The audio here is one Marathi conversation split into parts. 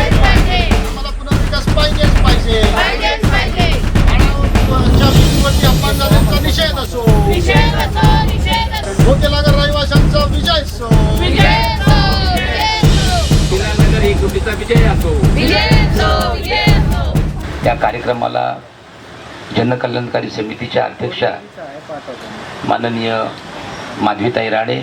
आम्हाला पुनर्विकास पाहिजेच पाहिजे. माडाच्या भीतीवरती अपमान झाल्याचा निषेध असो, मोतीनगर रहिवाशांचा विजय असो, नगर एकजुटीचा विजय असो. त्या कार्यक्रमाला जनकल्याणकारी समितीच्या अध्यक्षा माननीय माधवीताई राणे,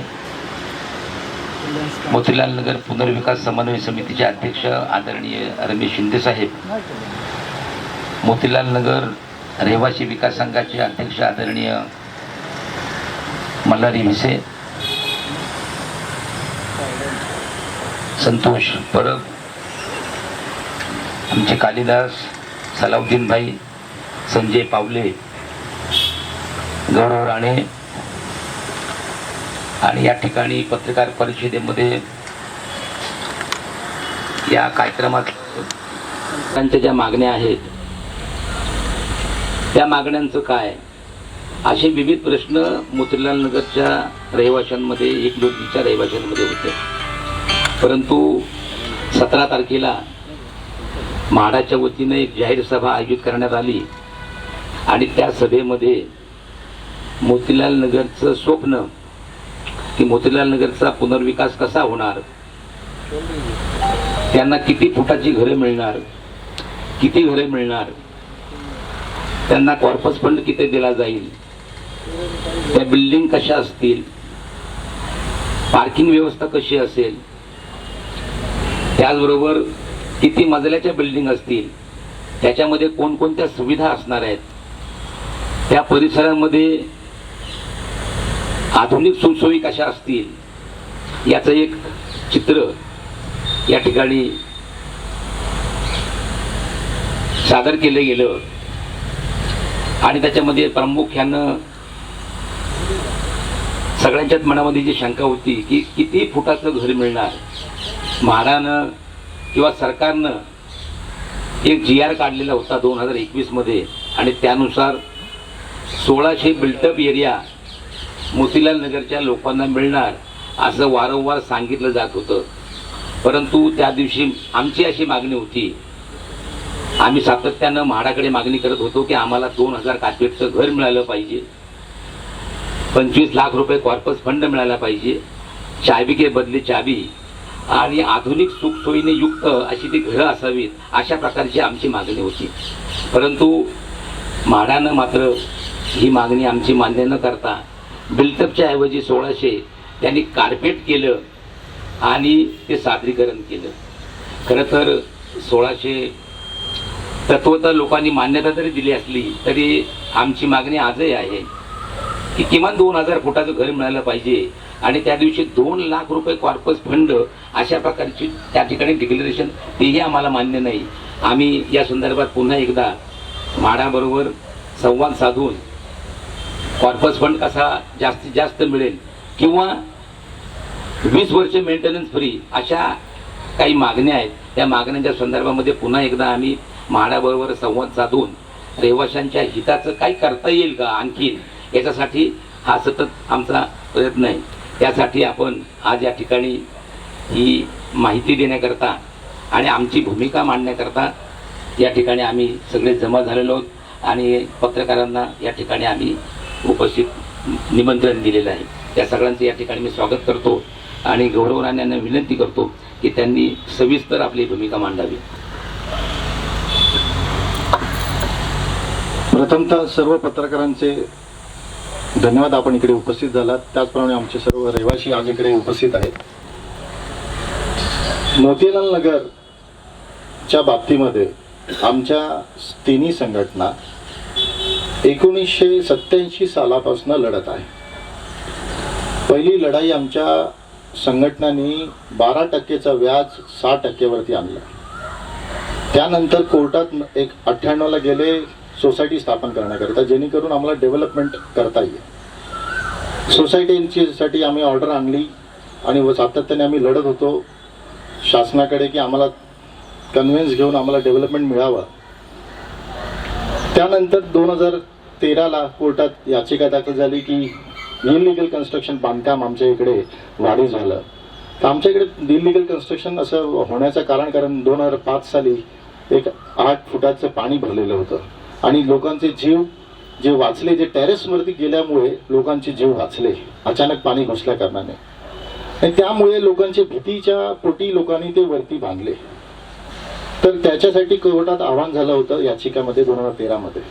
मोतीलाल नगर पुनर्विकास समन्वय समितीचे अध्यक्ष आदरणीय रमेश शिंदे साहेब, मोतीलाल नगर रहिवासी विकास संघाचे अध्यक्ष आदरणीय मल्हारी भिसे, संतोष परब, आमचे कालिदास, सलाउद्दीन भाई, संजय पावले, गौरव राणे आणि या ठिकाणी पत्रकार परिषदेमध्ये या कार्यक्रमात त्यांच्या ज्या मागण्या आहेत त्या मागण्यांचं काय, असे विविध प्रश्न मोतीलाल नगरच्या रहिवाशांमध्ये, एकलूटच्या रहिवाशांमध्ये होते. परंतु 17 तारखेला म्हाडाच्या वतीने एक जाहीर सभा आयोजित करण्यात आली आणि त्या सभेमध्ये मोतीलाल नगरचं स्वप्न की मोतीलाल नगरचा पुनर्विकास कसा होणार, त्यांना किती फुटाची घरे मिळणार, किती घरे मिळणार, त्यांना कॉर्पस फंड किती दिला जाईल, त्या बिल्डिंग कशा असतील, पार्किंग व्यवस्था कशी असेल, त्याचबरोबर किती मजल्याच्या बिल्डिंग असतील, त्याच्यामध्ये कोणकोणत्या सुविधा असणार आहेत, त्या परिसरामध्ये आधुनिक सुखसोयी कशा असतील, याचं एक चित्र या ठिकाणी सादर केलं गेलं. आणि त्याच्यामध्ये प्रामुख्यानं सगळ्यांच्याच मनामध्ये जी शंका होती की किती फुटाचं घर मिळणार. म्हाडानं किंवा सरकारनं एक GR काढलेला होता 2021 मध्ये आणि त्यानुसार 1600 बिल्टअप एरिया मोतीलाल नगरच्या लोकांना मिळणार असं वारंवार सांगितलं जात होतं. परंतु त्या दिवशी आमची अशी मागणी होती, आम्ही सातत्यानं म्हाडाकडे मागणी करत होतो की आम्हाला 2000 कार्पेटचं घर मिळालं पाहिजे, 25 लाख रुपये कॉर्पस फंड मिळाला पाहिजे, चावी के बदले चावी आणि आधुनिक सुखसोयीने युक्त अशी ती घरं असावीत, अशा प्रकारची आमची मागणी होती. परंतु म्हाडानं मात्र ही मागणी आमची मान्य न करता बिल्टअपच्या ऐवजी 1600 त्यांनी कार्पेट केलं आणि ते सादरीकरण केलं. खरं तर 1600 तत्वतः लोकांनी मान्यता जरी दिली असली तरी आमची मागणी आजही आहे की किमान 2000 फुटाचं घर मिळालं पाहिजे आणि त्या दिवशी 2 लाख रुपये कॉर्पस फंड अशा प्रकारची त्या ठिकाणी डिक्लेरेशन, तेही आम्हाला मान्य नाही. आम्ही या संदर्भात पुन्हा एकदा म्हाडाबरोबर संवाद साधून कॉर्पस फंड कसा जास्तीत जास्त मिळेल किंवा 20 वर्ष मेंटेनन्स फ्री अशा काही मागण्या आहेत, त्या मागण्यांच्या संदर्भामध्ये पुन्हा एकदा आम्ही म्हाडाबरोबर संवाद साधून रहिवाशांच्या हिताचं काही करता येईल का आणखीन, याच्यासाठी हा सतत आमचा प्रयत्न आहे. त्यासाठी आपण आज या ठिकाणी ही माहिती देण्याकरता आणि आमची भूमिका मांडण्याकरता या ठिकाणी आम्ही सगळे जमा झालेलो आहोत आणि पत्रकारांना या ठिकाणी आम्ही उपस्थित निमंत्रण दिलेलं आहे. त्या सगळ्यांचं या ठिकाणी मी स्वागत करतो आणि गौरव राणे यांना विनंती करतो की त्यांनी सविस्तर आपली भूमिका मांडावी. प्रथमतः सर्व पत्रकारांचे धन्यवाद, आपण इकडे उपस्थित झालात. त्याचप्रमाणे आमचे सर्व रहिवासी आज इकडे उपस्थित आहेत. मोतीलाल नगरच्या बाबतीमध्ये आमच्या तिन्ही संघटना 1987 सालापासून लढत आहे. पहिली लढाई आमच्या संघटनांनी 12% व्याज 6% वरती आणलं. त्यानंतर कोर्टात एक 98 ला गेले सोसायटी स्थापन करण्याकरिता, जेणेकरून आम्हाला डेव्हलपमेंट करता येईल. सोसायटीसाठी आम्ही ऑर्डर आणली आणि सातत्याने आम्ही लढत होतो शासनाकडे की आम्हाला कन्व्हिन्स घेऊन आम्हाला डेव्हलपमेंट मिळावं. त्यानंतर 2013 ला कोर्टात याचिका दाखल झाली की इलिगल कन्स्ट्रक्शन बांधकाम आमच्या इकडे वाढीव झालं तर आमच्या इकडे इलिगल कन्स्ट्रक्शन असं होण्याचं कारण 2005 साली एक 8 फुटाचं पाणी भरलेलं होतं आणि लोकांचे जीव जे वाचले, जे टेरेसवरती गेल्यामुळे लोकांचे जीव वाचले अचानक पाणी घुसल्या कारणाने. आणि त्यामुळे लोकांच्या भीतीच्या पोटी लोकांनी ते वरती बांधले. तर त्याच्यासाठी कोर्टात आव्हान झालं होतं याचिकामध्ये 2013 मध्ये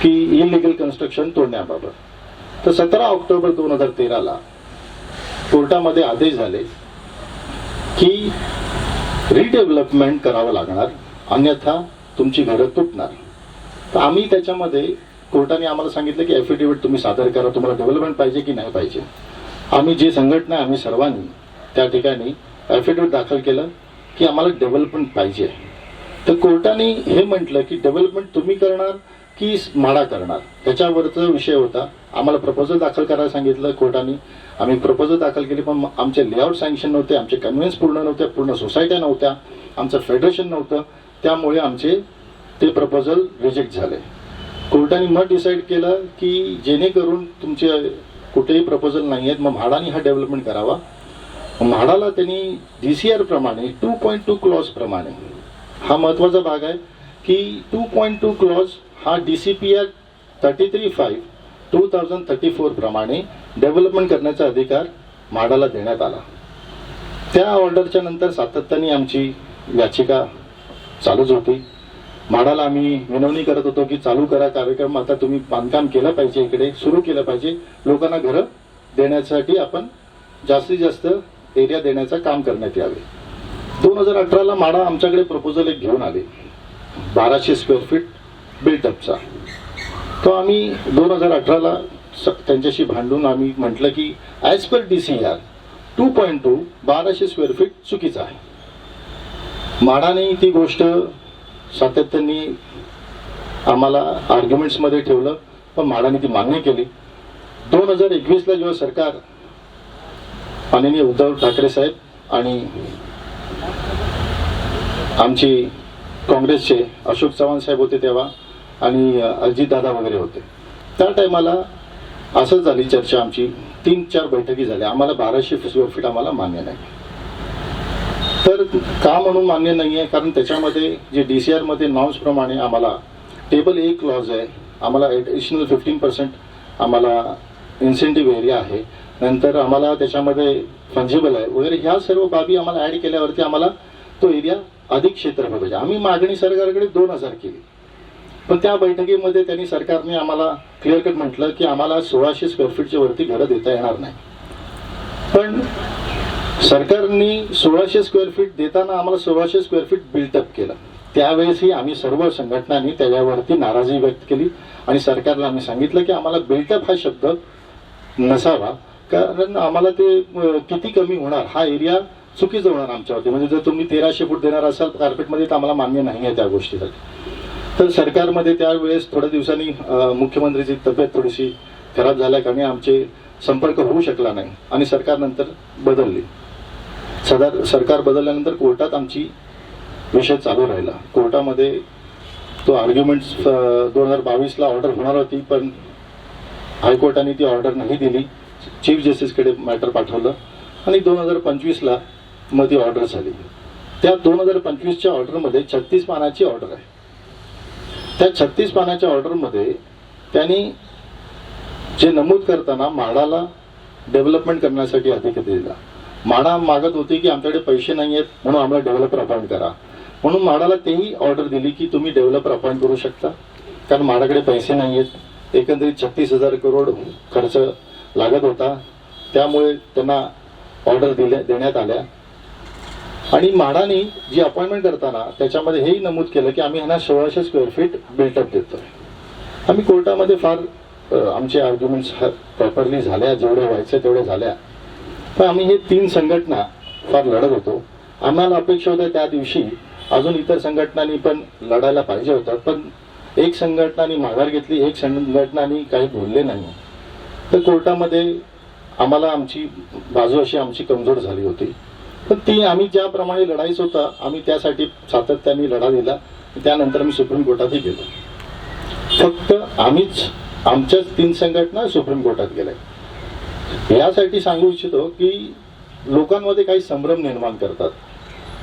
की इलिगल कन्स्ट्रक्शन तोडण्याबाबत. तर 17 ऑक्टोबर 2013 कोर्टामध्ये आदेश झाले की रिडेव्हलपमेंट करावं लागणार, अन्यथा तुमची घरं तुटणार. तर आम्ही त्याच्यामध्ये कोर्टाने आम्हाला सांगितलं की ॲफिडेव्हिट तुम्ही सादर करा, तुम्हाला डेव्हलपमेंट पाहिजे की नाही पाहिजे. आम्ही जे संघटना आम्ही सर्वांनी त्या ठिकाणी ॲफिडेव्हिट दाखल केलं की आम्हाला डेव्हलपमेंट पाहिजे. तर कोर्टाने हे म्हटलं की डेव्हलपमेंट तुम्ही करणार की म्हाडा करणार, त्याच्यावरचा विषय होता. आम्हाला प्रपोजल दाखल करायला सांगितलं कोर्टाने. आम्ही प्रपोजल दाखल केली, पण आमचे लेआउट सँक्शन नव्हते, आमचे कन्व्हेन्स पूर्ण नव्हत्या, पूर्ण सोसायट्या नव्हत्या, आमचं फेडरेशन नव्हतं. त्यामुळे आमचे ते प्रपोजल रिजेक्ट झाले. कोर्टाने मग डिसाईड केलं की जेणेकरून तुमचे कुठेही प्रपोजल नाही आहेत, मग म्हाडाने हा डेव्हलपमेंट करावा. म्हाडाला त्यांनी DCR प्रमाणे 2.2 क्लॉज प्रमाणे, हा महत्वाचा भाग आहे की 2.2 क्लॉज हा DCPR 33/5/2034 प्रमाणे डेव्हलपमेंट करण्याचा अधिकार म्हाडाला देण्यात आला. त्या ऑर्डरच्या नंतर सातत्याने आमची याचिका चालूच होती. म्हाडाला आम्ही विनवणी करत होतो की चालू करा कार्यक्रम, आता तुम्ही बांधकाम केलं पाहिजे, इकडे सुरू केलं पाहिजे, लोकांना घरं देण्यासाठी आपण जास्तीत जास्त एरिया देण्याचं काम करण्यात यावे. 2018 म्हाडा आमच्याकडे प्रपोजल एक घेऊन आले 1200 स्क्वेअर फीट बिल्टअपचा. तो आम्ही 2018 त्यांच्याशी भांडून आम्ही म्हटलं की as per DCR 2.2 1200 square feet चुकीचं आहे. म्हाडाने ती गोष्ट सातत्याने आम्हाला आर्ग्युमेंट्समध्ये ठेवलं, पण म्हाडाने ती मान्य केली. 2021 जेव्हा सरकार माननीय उद्धव ठाकरे साहेब आणि आमचे काँग्रेसचे अशोक चव्हाण साहेब होते तेव्हा, आणि अजितदादा वगैरे होते, त्या टायमाला असंच झाली चर्चा आमची. 3-4 बैठकी झाल्या. आम्हाला 1200 स्क्वेअर फीट आम्हाला मान्य नाही. तर का म्हणून मान्य नाही आहे, कारण त्याच्यामध्ये जे DCR मध्ये नॉर्म्स प्रमाणे आम्हाला टेबल A क्लॉज आहे, आम्हाला ॲडिशनल 15% आम्हाला इन्सेंटिव्ह एरिया आहे, नंतर आम्हाला त्याच्यामध्ये फंजिबल आहे वगैरे, ह्या सर्व बाबी आम्हाला ॲड केल्यावरती आम्हाला तो एरिया अधिक क्षेत्रफळ पाहिजे. आम्ही मागणी सरकारकडे 2000 केली, पण त्या बैठकीमध्ये त्यांनी सरकारने आम्हाला क्लिअर कट म्हटलं की आम्हाला 1600 स्क्वेअर फीटच्या वरती घरं देता येणार नाही. पण सरकारने 1600 स्क्वेअर फीट देताना आम्हाला 1600 स्क्वेअर फीट बिल्टअप केलं. त्यावेळेसही आम्ही सर्व संघटनांनी त्याच्यावरती नाराजी व्यक्त केली आणि सरकारला आम्ही सांगितलं की आम्हाला बिल्टअप हा शब्द नसावा, कारण आम्हाला ते किती कमी होणार, हा एरिया चुकीचं होणार आमच्यावरती. म्हणजे जर तुम्ही 1300 फूट देणार असाल कार्पेटमध्ये तर आम्हाला मान्य नाही आहे त्या गोष्टीसाठी. तर सरकारमध्ये त्यावेळेस थोड्या दिवसांनी मुख्यमंत्रीची तब्येत थोडीशी खराब झाल्या कारणे आमचे संपर्क होऊ शकला नाही आणि सरकार नंतर बदलली. सरकार बदलल्यानंतर कोर्टात आमची विषय चालू राहिला. कोर्टामध्ये तो आर्ग्युमेंट्स 2022 ऑर्डर होणार होती, पण हायकोर्टाने ती ऑर्डर नाही दिली. चीफ जस्टिसकडे मॅटर पाठवलं आणि 2025 मग ती ऑर्डर झाली. त्या 2025च्या ऑर्डरमध्ये 36 पानाची ऑर्डर आहे. त्या 36 पानाच्या ऑर्डरमध्ये त्यांनी जे नमूद करताना म्हाडाला डेव्हलपमेंट करण्यासाठी अधिकार दिला. म्हाडा मागत होती की आमच्याकडे पैसे नाही आहेत म्हणून आम्हाला डेव्हलपर अपॉइंट करा, म्हणून म्हाडाला तेही ऑर्डर दिली की तुम्ही डेव्हलपर अपॉइंट करू शकता, कारण म्हाडाकडे पैसे नाही आहेत. एकंदरीत 36,000 करोड खर्च लागत होता, त्यामुळे त्यांना ऑर्डर देण्यात आल्या. आणि म्हाडाने जी अपॉइंटमेंट करताना त्याच्यामध्ये हेही नमूद केलं की आम्ही ह्यांना 1600 स्क्वेअर फीट बिल्टअप देतोय. आम्ही कोर्टामध्ये फार आमचे आर्ग्युमेंट्स प्रॉपरली झाल्या, जेवढे व्हायचे तेवढे झाल्या, पण आम्ही हे 3 संघटना फार लढत होतो. आम्हाला अपेक्षा होत्या त्या दिवशी अजून इतर संघटनांनी पण लढायला पाहिजे होतं, पण एक संघटनाने माघार घेतली, एक संघटनाने काही बोलले नाही. तर कोर्टामध्ये आम्हाला आमची बाजू अशी आमची कमजोर झाली होती, पण ती आम्ही ज्याप्रमाणे लढायचं होतं आम्ही त्यासाठी सातत्याने लढा दिला. त्यानंतर आम्ही सुप्रीम कोर्टातही गेलो. फक्त आम्हीच आमच्याच 3 संघटना सुप्रीम कोर्टात गेल्या. यासाठी सांगू इच्छितो की लोकांमध्ये काही संभ्रम निर्माण करतात,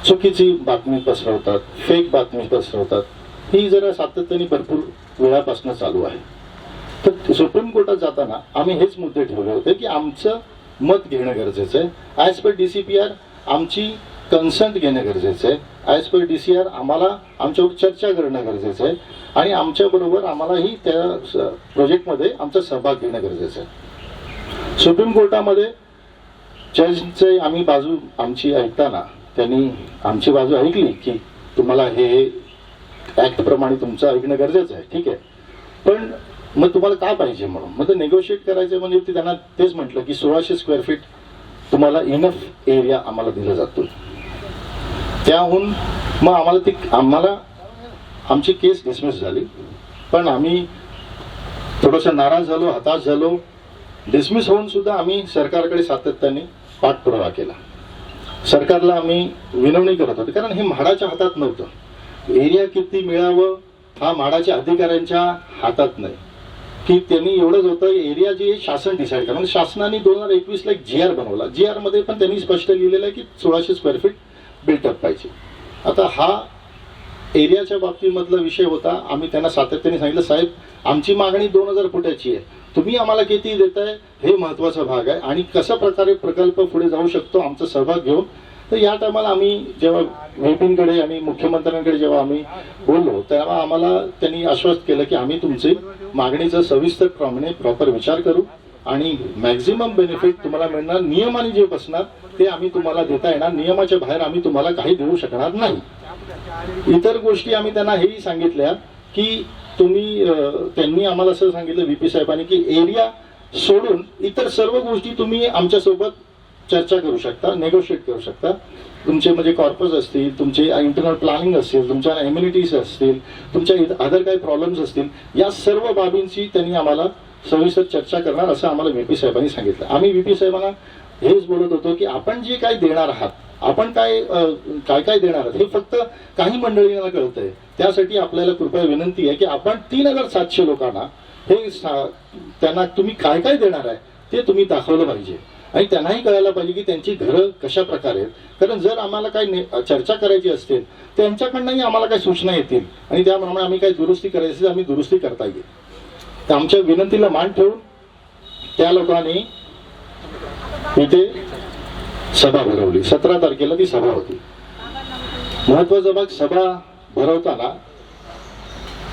चुकीची बातमी पसरवतात, फेक बातमी पसरवतात, ही जरा सातत्याने भरपूर वेळापासून चालू आहे. तर सुप्रीम कोर्टात जाताना आम्ही हेच मुद्दे ठेवले होते की आमचं मत घेणं गरजेचं आहे. ॲज पर DCPR आमची कन्सर्ट घेणं गरजेचं आहे. ॲज पर DCR आम्हाला आमच्यावर चर्चा करणं गरजेचं आहे आणि आमच्याबरोबर आम्हालाही त्या प्रोजेक्टमध्ये आमचा सहभाग घेणं गरजेचं आहे. सुप्रीम कोर्टामध्ये जजचे आम्ही बाजू आमची ऐकताना त्यांनी आमची बाजू ऐकली की तुम्हाला हे ऍक्ट प्रमाणे तुमचं ऐकणं गरजेचं आहे, ठीक आहे, पण मग तुम्हाला काय पाहिजे म्हणून मग ते नेगोशिएट करायचं म्हणजे ते त्यांना तेच म्हटलं की 1600 स्क्वेअर फीट तुम्हाला इनफ एरिया आम्हाला दिला जातो. त्याहून मग आम्हाला आमची केस डिसमिस झाली, पण आम्ही थोडंसं नाराज झालो, हताश झालो. डिसमिस होऊन सुद्धा आम्ही सरकारकडे सातत्याने पाठपुरावा केला. सरकारला आम्ही विनवणी करत होतो, कारण हे म्हाडाच्या हातात नव्हतं. एरिया किती मिळावं हा म्हाडाच्या अधिकाऱ्यांच्या हातात नाही, की त्यांनी एवढंच होतं एरिया जे शासन डिसाईड करा. म्हणजे शासनाने 2021ला एक GR बनवला. GR मध्ये पण त्यांनी स्पष्ट लिहिलेलं आहे की 1600 स्क्वेअर फीट बिल्टअप पाहिजे. आता हा एरियाच्या बाबतीमधला विषय होता. आम्ही त्यांना सातत्याने सांगितलं, साहेब आमची मागणी 2000 फुटाची आहे, तुम्ही आम्हाला किती देताय हे महत्वाचा भाग आहे आणि कशा प्रकारे प्रकल्प पुढे जाऊ शकतो आमचा सहभाग घेऊन. तर या टायमाला आम्ही जेव्हा व्हीपींकडे आणि मुख्यमंत्र्यांकडे जेव्हा आम्ही बोललो तेव्हा आम्हाला त्यांनी आश्वस्त केलं की आम्ही तुमची मागणीचा सविस्तरप्रमाणे प्रॉपर विचार करू आणि मॅक्झिमम बेनिफिट तुम्हाला मिळणार, नियमाने जे बसणार ते आम्ही तुम्हाला देता येणार, नियमाच्या बाहेर आम्ही तुम्हाला काही देऊ शकणार नाही. इतर गोष्टी आम्ही त्यांना हेही सांगितल्या की तुम्ही त्यांनी आम्हाला असं सांगितलं VP साहेबांनी की एरिया सोडून इतर सर्व गोष्टी तुम्ही आमच्यासोबत चर्चा करू शकता, नेगोशिएट करू शकता. तुमचे म्हणजे कॉर्पस असतील, तुमचे इंटरनल प्लॅनिंग असतील, तुमच्या एम्युनिटीज असतील, तुमच्या अदर काही प्रॉब्लेम्स असतील, या सर्व बाबींची त्यांनी आम्हाला सविस्तर चर्चा करणार असं आम्हाला VP साहेबांनी सांगितलं. आम्ही VP साहेबांना हेच बोलत होतो की आपण जे काही देणार आहात, आपण काय काय देणार आहात हे फक्त काही मंडळींना कळतंय. त्यासाठी आपल्याला कृपया विनंती आहे की आपण 3700 लोकांना हे त्यांना तुम्ही काय काय देणार आहे ते तुम्ही दाखवलं पाहिजे आणि त्यांनाही कळायला पाहिजे की त्यांची घरं कशा प्रकारे आहेत. कारण जर आम्हाला काही चर्चा करायची असतील त्यांच्याकडनंही आम्हाला काही सूचना येतील आणि त्याप्रमाणे आम्ही काही दुरुस्ती करायची असेल आम्ही दुरुस्ती करता येईल. तर आमच्या विनंतीला मान ठेवून त्या लोकांनी इथे सभा भरवली. 17 तारखेला ती सभा होती. महत्वाचा भाग, सभा भरवताना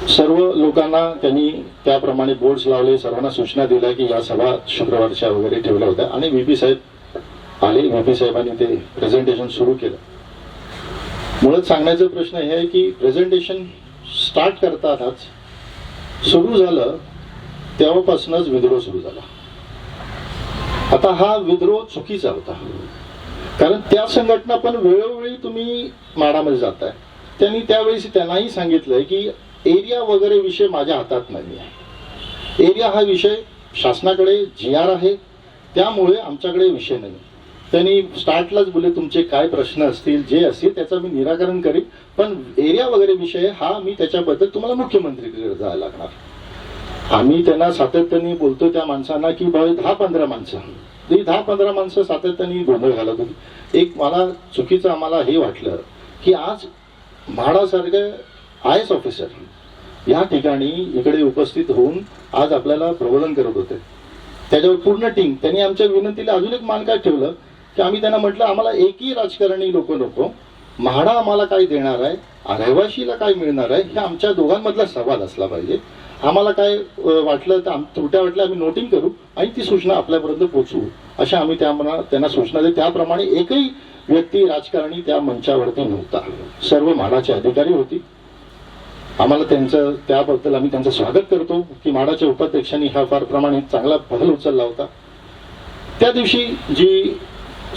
सर्व लोकांना त्यांनी त्याप्रमाणे बोर्ड्स लावले, सर्वांना सूचना दिल्या की या सभा शुक्रवारच्या वगैरे ठेवल्या होत्या आणि VP साहेब आले. VP साहेबांनी ते प्रेझेंटेशन सुरू केलं. मुळात सांगण्याचा प्रश्न हे आहे की प्रेझेंटेशन स्टार्ट करतानाच सुरू झालं तेव्हापासूनच विद्रोह सुरू झाला. आता हा विद्रोह चुकीचा होता, कारण त्या संघटना पण वेळोवेळी तुम्ही माडामध्ये जाताय. त्यांनी त्यावेळेस त्यांनाही सांगितलंय की एरिया वगैरे विषय माझ्या हातात नाही आहे. एरिया हा विषय शासनाकडे GR आहे, त्यामुळे आमच्याकडे विषय नाही. त्यांनी स्टार्टलाच बोलले तुमचे काय प्रश्न असतील जे असतील त्याचं मी निराकरण करीन, पण एरिया वगैरे विषय हा मी त्याच्याबद्दल तुम्हाला मुख्यमंत्रीकडे जायला लागणार. आम्ही त्यांना सातत्याने बोलतो त्या माणसांना की बाबा 10-15 माणसं, ही 10-15 माणसं सातत्याने गोंधळ घालत होती. एक मला चुकीचं आम्हाला हे वाटलं की आज म्हाडासारखं IAS ऑफिसर या ठिकाणी इकडे उपस्थित होऊन आज आपल्याला प्रबोधन करत होते. त्याच्यावर पूर्ण टीम त्यांनी आमच्या विनंतीला अजून एक मान काय ठेवलं की आम्ही त्यांना म्हटलं आम्हाला एकही राजकारणी नको, म्हाडा आम्हाला काय देणार आहे, रहिवाशीला काय मिळणार आहे हे आमच्या दोघांमधला संवाद असला पाहिजे. आम्हाला काय वाटलं तर त्रुट्या वाटल्या आम्ही नोटिंग करू आणि ती सूचना आपल्यापर्यंत पोहोचवू अशा आम्ही त्यांना सूचना दिली. त्याप्रमाणे एकही व्यक्ती राजकारणी त्या मंचावरती नव्हता, सर्व म्हाडाचे अधिकारी होती. आम्हाला त्याबद्दल आम्ही त्यांचं स्वागत करतो की म्हाडाच्या उपाध्यक्षांनी हा फार प्रमाणे चांगला पहल उचलला होता. त्या दिवशी जी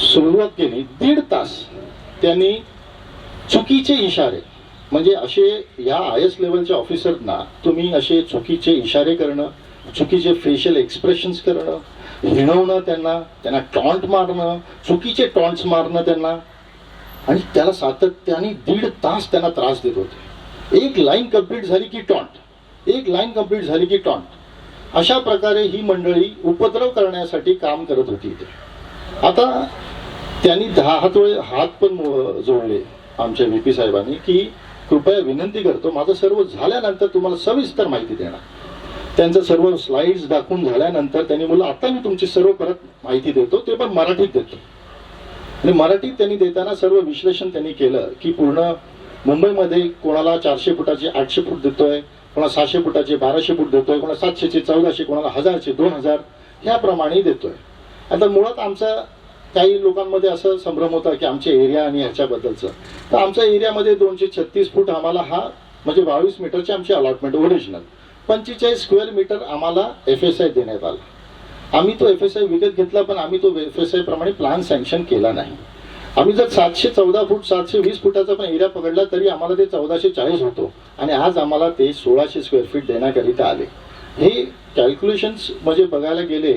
सुरुवात केली 1.5 तास त्यांनी चुकीचे इशारे, म्हणजे असे या IAS लेवलच्या ऑफिसरना तुम्ही असे चुकीचे इशारे करणं, चुकीचे फेशियल एक्सप्रेशन्स करणं, हिणवणं, त्यांना टॉन्ट मारणं, चुकीचे टॉन्ट्स मारणं त्यांना, आणि त्याला सातत्याने 1.5 तास त्यांना त्रास देत होते. एक लाईन कंप्लीट झाली की टॉन्ट, एक लाईन कंप्लीट झाली की टॉन्ट, अशा प्रकारे ही मंडळी उपद्रव करण्यासाठी काम करत होती. आता त्यांनी 10 वेळ हात पण जोडले आमच्या VP साहेबांनी की कृपया विनंती करतो, माझं सर्व झाल्यानंतर तुम्हाला सविस्तर माहिती देणार. त्यांचं सर्व स्लाइड्स दाखवून झाल्यानंतर त्यांनी बोललं आता मी तुमची सर्व परत माहिती देतो, ते पण मराठीत देतो. आणि मराठीत त्यांनी देताना सर्व विश्लेषण त्यांनी केलं की पूर्ण मुंबईमध्ये कोणाला 400 फुटाचे 800 फूट देतोय, कोणाला 600 फुटाचे 1200 फूट देतोय, कोणाला 700चे 1400, कोणाला 1000चे 2000 ह्याप्रमाणे देतोय. आता मुळात आमचा काही लोकांमध्ये असं संभ्रम होता की आमच्या एरिया आणि ह्याच्याबद्दलचं, तर आमच्या एरियामध्ये 236 फूट आम्हाला हा म्हणजे 22 मीटरची आमची अलॉटमेंट ओरिजिनल, 45 स्क्वेअर मीटर आम्हाला FSI देण्यात आला. आम्ही तो FSI विकत घेतला, पण आम्ही तो FSI प्रमाणे प्लॅन सँक्शन केला नाही. आम्ही जर 714 फूट 720 फुटाचा पण एरिया पकडला तरी आम्हाला ते 1440 होतो आणि आज आम्हाला ते 1600 स्क्वेअर फीट देण्याकरिता आले. हे कॅल्क्युलेशन्स म्हणजे बघायला गेले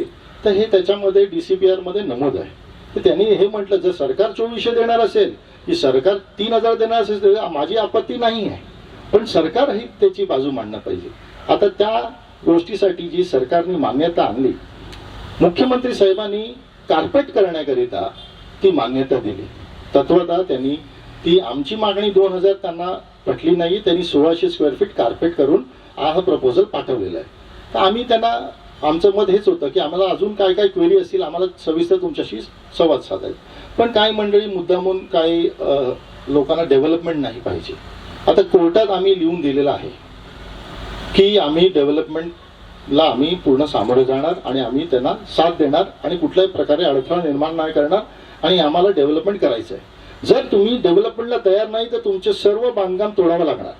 तर हे त्याच्यामध्ये DCPR मध्ये नमूद आहे. तर त्यांनी हे म्हटलं जर सरकार 2400 देणार असेल की सरकार 3000 देणार असेल तर माझी आपत्ती नाही आहे, पण सरकार ही त्याची बाजू मांडणं पाहिजे. आता त्या गोष्टीसाठी जी सरकारने मान्यता आणली, मुख्यमंत्री साहेबांनी कार्पेट करण्याकरिता ती मान्यता दिली. तत्वतः त्यांनी ती आमची मागणी 2000 त्यांना पटली नाही, त्यांनी 1600 स्क्वेअर फीट कार्पेट करून हा प्रपोजल पाठवलेला आहे. तर आम्ही त्यांना आमचं मत हेच होतं की आम्हाला अजून काय काय क्वेरी असतील आम्हाला सविस्तर तुमच्याशी संवाद साधायचा, पण काही मंडळी मुद्दामून काही लोकांना डेव्हलपमेंट नाही पाहिजे. आता कोर्टात आम्ही लिहून दिलेलं आहे की आम्ही डेव्हलपमेंटला आम्ही पूर्ण सामोरे जाणार आणि आम्ही त्यांना साथ देणार आणि कुठल्याही प्रकारे अडथळा निर्माण नाही करणार आणि आम्हाला डेव्हलपमेंट करायचं आहे. जर तुम्ही डेव्हलपमेंटला तयार नाही तर तुमचे सर्व बांधकाम तोडावं लागणार,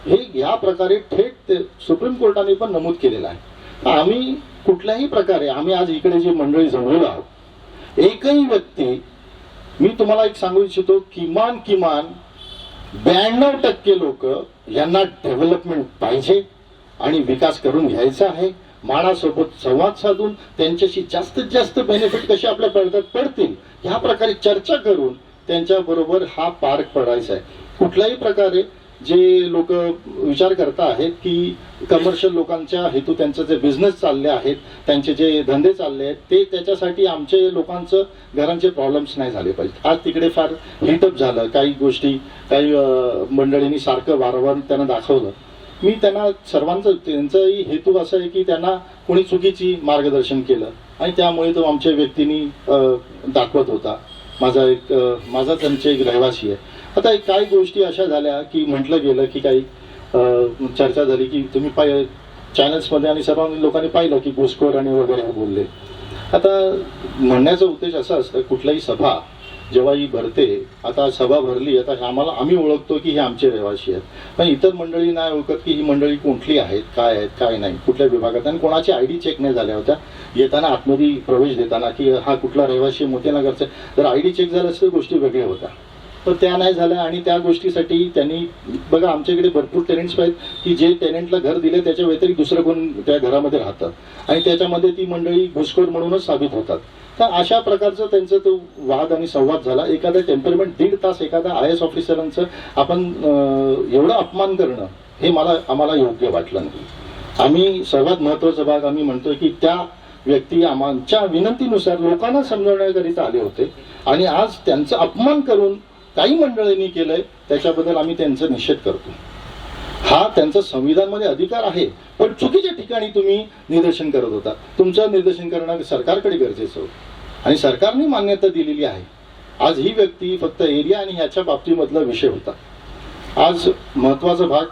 हे या प्रकारे थेट सुप्रीम कोर्टाने पण नमूद केलेलं आहे. आम्ही कुठल्याही प्रकारे आम्ही आज इकडे जी मंडळी जमलेलो आहोत, एकही व्यक्ती, मी तुम्हाला एक सांगू इच्छितो, किमान 92% लोक यांना डेव्हलपमेंट पाहिजे आणि विकास करून घ्यायचा आहे. माडासोबत संवाद साधून त्यांच्याशी जास्तीत जास्त बेनिफिट कसे आपल्या पडतात पडतील ह्या प्रकारे चर्चा करून त्यांच्या बरोबर हा पार्क पडायचा आहे. कुठल्याही प्रकारे जे लोक विचार करता आहेत की कमर्शियल लोकांच्या हेतू त्यांचे जे बिझनेस चालले आहेत, त्यांचे जे धंदे चालले आहेत, ते त्याच्यासाठी आमचे लोकांचं घरांचे प्रॉब्लेम्स नाही झाले पाहिजे. आज तिकडे फार हिटअप झालं, काही गोष्टी काही मंडळींनी सारखं वारंवार त्यांना दाखवलं. मी त्यांना सर्वांचं त्यांचाही हेतू असा आहे की त्यांना कोणी चुकीची मार्गदर्शन केलं आणि त्यामुळे तो आमच्या व्यक्तींनी दाखवत होता. माझा त्यांचे एक रहिवासी आहे. आता काही गोष्टी अशा झाल्या की म्हटलं गेलं की काही चर्चा झाली की तुम्ही चॅनल्समध्ये आणि सर्व लोकांनी पाहिलं की घुसखोर आणि वगैरे बोलले. आता म्हणण्याचा उद्देश असा असतं, कुठल्याही सभा जेव्हा ही भरते, आता सभा भरली, आता आम्ही ओळखतो की हे आमचे रहिवासी आहेत, पण इतर मंडळी नाही ओळखत की ही मंडळी कुठली आहेत, काय नाही, कुठल्या विभागात, आणि कोणाची ID चेक नाही झाल्या होत्या येताना आतमध्ये प्रवेश देताना की हा कुठला रहिवासी मोतीनगरचा. जर ID चेक झालं असतं गोष्टी वेगळ्या होत्या, तर त्या नाही झाल्या. आणि त्या गोष्टीसाठी त्यांनी बघा आमच्याकडे भरपूर टेनंट्स आहेत की जे टेनंटला घर दिले त्याच्या व्यतिरिक्त दुसरं कोण त्या घरामध्ये राहतं आणि त्याच्यामध्ये ती मंडळी घुसखोर म्हणूनच साबित होतात. तर अशा प्रकारचं त्यांचा तो वाद आणि संवाद झाला. एखादा टेम्परमेंट 1.5 तास एखादा IAS ऑफिसरांचं आपण एवढा अपमान करणं हे आम्हाला योग्य वाटलं नाही. आम्ही सर्वात महत्वाचा भाग आम्ही म्हणतोय की त्या व्यक्ती आमच्या विनंतीनुसार लोकांना समजवण्याकरिता आले होते आणि आज त्यांचा अपमान करून काही मंडळींनी केलंय, त्याच्याबद्दल आम्ही त्यांचा निषेध करतो. हा त्यांचा संविधानमध्ये अधिकार आहे, पण चुकीच्या ठिकाणी तुम्ही निदर्शन करत होता. तुमचं निदर्शन करणं सरकारकडे गरजेचं होतं आणि सरकारने मान्यता दिलेली आहे. आज ही व्यक्ती फक्त एरिया आणि ह्याच्या बाबतीमधला विषय होता. आज महत्वाचा भाग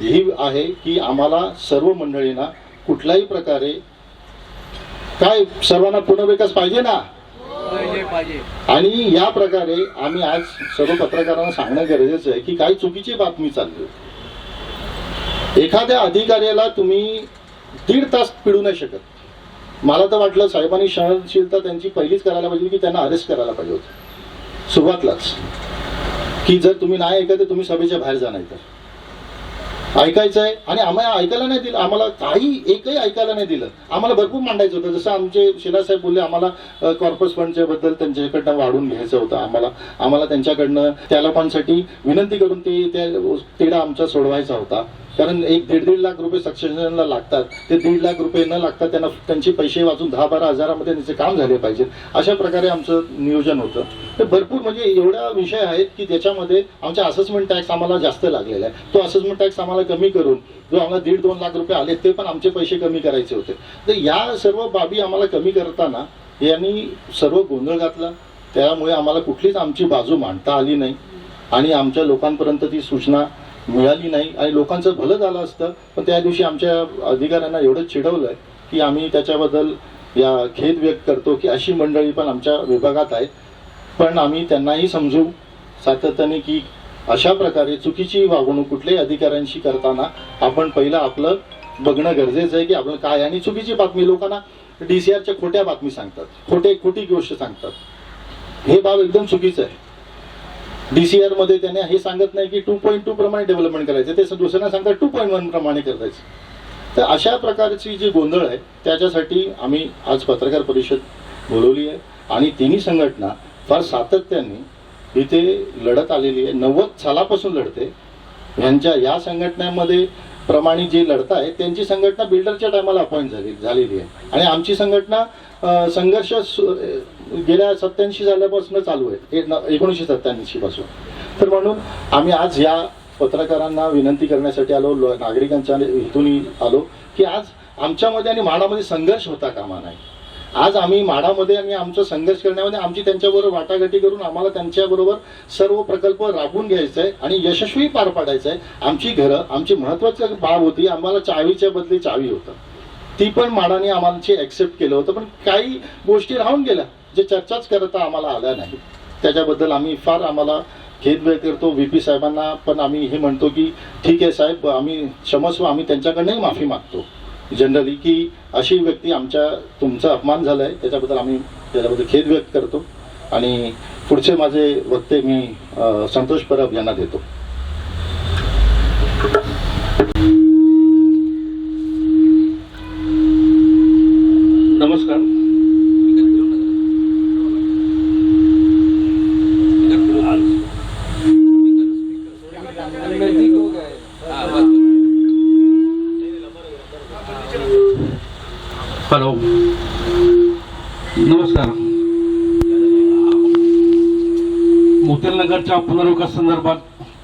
ही आहे की आम्हाला सर्व मंडळींना कुठल्याही प्रकारे काय सर्वांना पुनर्विकास पाहिजे ना, आणि या प्रकारे आम्ही आज सर्व पत्रकारांना सांगणं गरजेचं आहे की काही चुकीची बातमी चालली. एखाद्या अधिकाऱ्याला तुम्ही 1.5 तास पिडू नाही शकत. मला तर वाटलं साहेबांनी सहनशीलता त्यांची पहिलीच करायला पाहिजे की त्यांना अरेस्ट करायला पाहिजे होतं सुरुवातलाच, की जर तुम्ही नाही ऐकत तर तुम्ही सभेच्या बाहेर जा. नाही तर ऐकायचं आहे आणि आम्हाला ऐकायला नाही दिलं, आम्हाला एकही ऐकायला नाही दिलं. आम्हाला भरपूर मांडायचं होतं. जसं आमचे शिलासाहेब बोलले आम्हाला कॉर्पस फंडच्या बद्दल त्यांच्याकडनं वाढून घ्यायचं होतं. आम्हाला त्यांच्याकडनं त्या लोकांसाठी विनंती करून ते तेढा आमचा सोडवायचा होता. कारण 1-1.5 लाख रुपये सक्सेशनला लागतात. ते 1.5 लाख रुपये न लागतात त्यांना त्यांचे पैसे वाचून 10-12 हजारामध्ये त्यांचे काम झाले पाहिजे. अशा प्रकारे आमचं नियोजन होतं. तर भरपूर म्हणजे एवढा विषय आहेत की त्याच्यामध्ये आमचा असेसमेंट टॅक्स आम्हाला जास्त लागलेला आहे. तो असेसमेंट टॅक्स आम्हाला कमी करून जो आम्हाला 1.5-2 लाख रुपये आले ते पण आमचे पैसे कमी करायचे होते. तर या सर्व बाबी आम्हाला कमी करताना यांनी सर्व गोंधळ घातला. त्यामुळे आम्हाला कुठलीच आमची बाजू मांडता आली नाही आणि आमच्या लोकांपर्यंत ती सूचना मिळाली नाही. आणि लोकांचं भलं झालं असतं, पण त्या दिवशी आमच्या अधिकाऱ्यांना एवढं चिडवलं आहे की आम्ही त्याच्याबद्दल या खेद व्यक्त करतो की अशी मंडळी पण आमच्या विभागात आहे. पण आम्ही त्यांनाही समजू सातत्याने की अशा प्रकारे चुकीची वागणूक कुठल्याही अधिकाऱ्यांशी करताना आपण पहिलं आपलं बघणं गरजेचं आहे की आपण काय. आणि चुकीची बातमी लोकांना DCRच्या खोट्या बातमी सांगतात, खोटी गोष्ट सांगतात. हे बाब एकदम चुकीचं आहे. DCR मध्ये त्याने हे सांगत नाही की 2.2 प्रमाणे डेव्हलपमेंट करायचं, ते दुसऱ्यांना सांगतात 2.1 प्रमाणे करायचं. तर अशा प्रकारची जी गोंधळ आहे त्याच्यासाठी आम्ही आज पत्रकार परिषद बोलवली आहे. आणि तिन्ही संघटना फार सातत्याने इथे लढत आलेली आहे. 90 सालापासून लढते. यांच्या या संघटनेमध्ये प्रमाणे जे लढत आहे त्यांची संघटना बिल्डरच्या टायमाला अपॉइंट झालेली आहे. आणि आमची संघटना संघर्ष गेल्या 87 झाल्यापासून चालू आहे, 1987 पासून. तर म्हणून आम्ही आज या पत्रकारांना विनंती करण्यासाठी आलो, नागरिकांच्या इथूनही आलो की आज आमच्यामध्ये आणि माडामध्ये संघर्ष होता कामा नाही. आज आम्ही माडामध्ये आणि आमचा संघर्ष करण्यामध्ये आमची त्यांच्याबरोबर वाटाघाटी करून आम्हाला त्यांच्याबरोबर सर्व प्रकल्प राबवून घ्यायचा आहे आणि यशस्वी पार पाडायचं आहे. आमची घरं आमची महत्वाची बाब होती. आम्हाला चावीच्या बदली चावी होतं, ती पण माडाने आम्हाला ऍक्सेप्ट केलं होतं. पण काही गोष्टी राहून गेल्या जे चर्चाच करता आम्हाला आल्या नाही. त्याच्याबद्दल आम्ही फार आम्हाला खेद व्यक्त करतो. VP साहेबांना पण आम्ही हे म्हणतो की ठीक आहे साहेब, आम्ही क्षमस्व, आम्ही त्यांच्याकडनंही माफी मागतो जनरली की अशी व्यक्ती तुमचा अपमान झालाय त्याच्याबद्दल आम्ही त्याच्याबद्दल खेद व्यक्त करतो. आणि पुढचे माझे वक्ते मी संतोष परब यांना देतो. नमस्कार. हॅलो, नमस्कार. मोतेलनगरच्या पुनर्विकास संदर्भात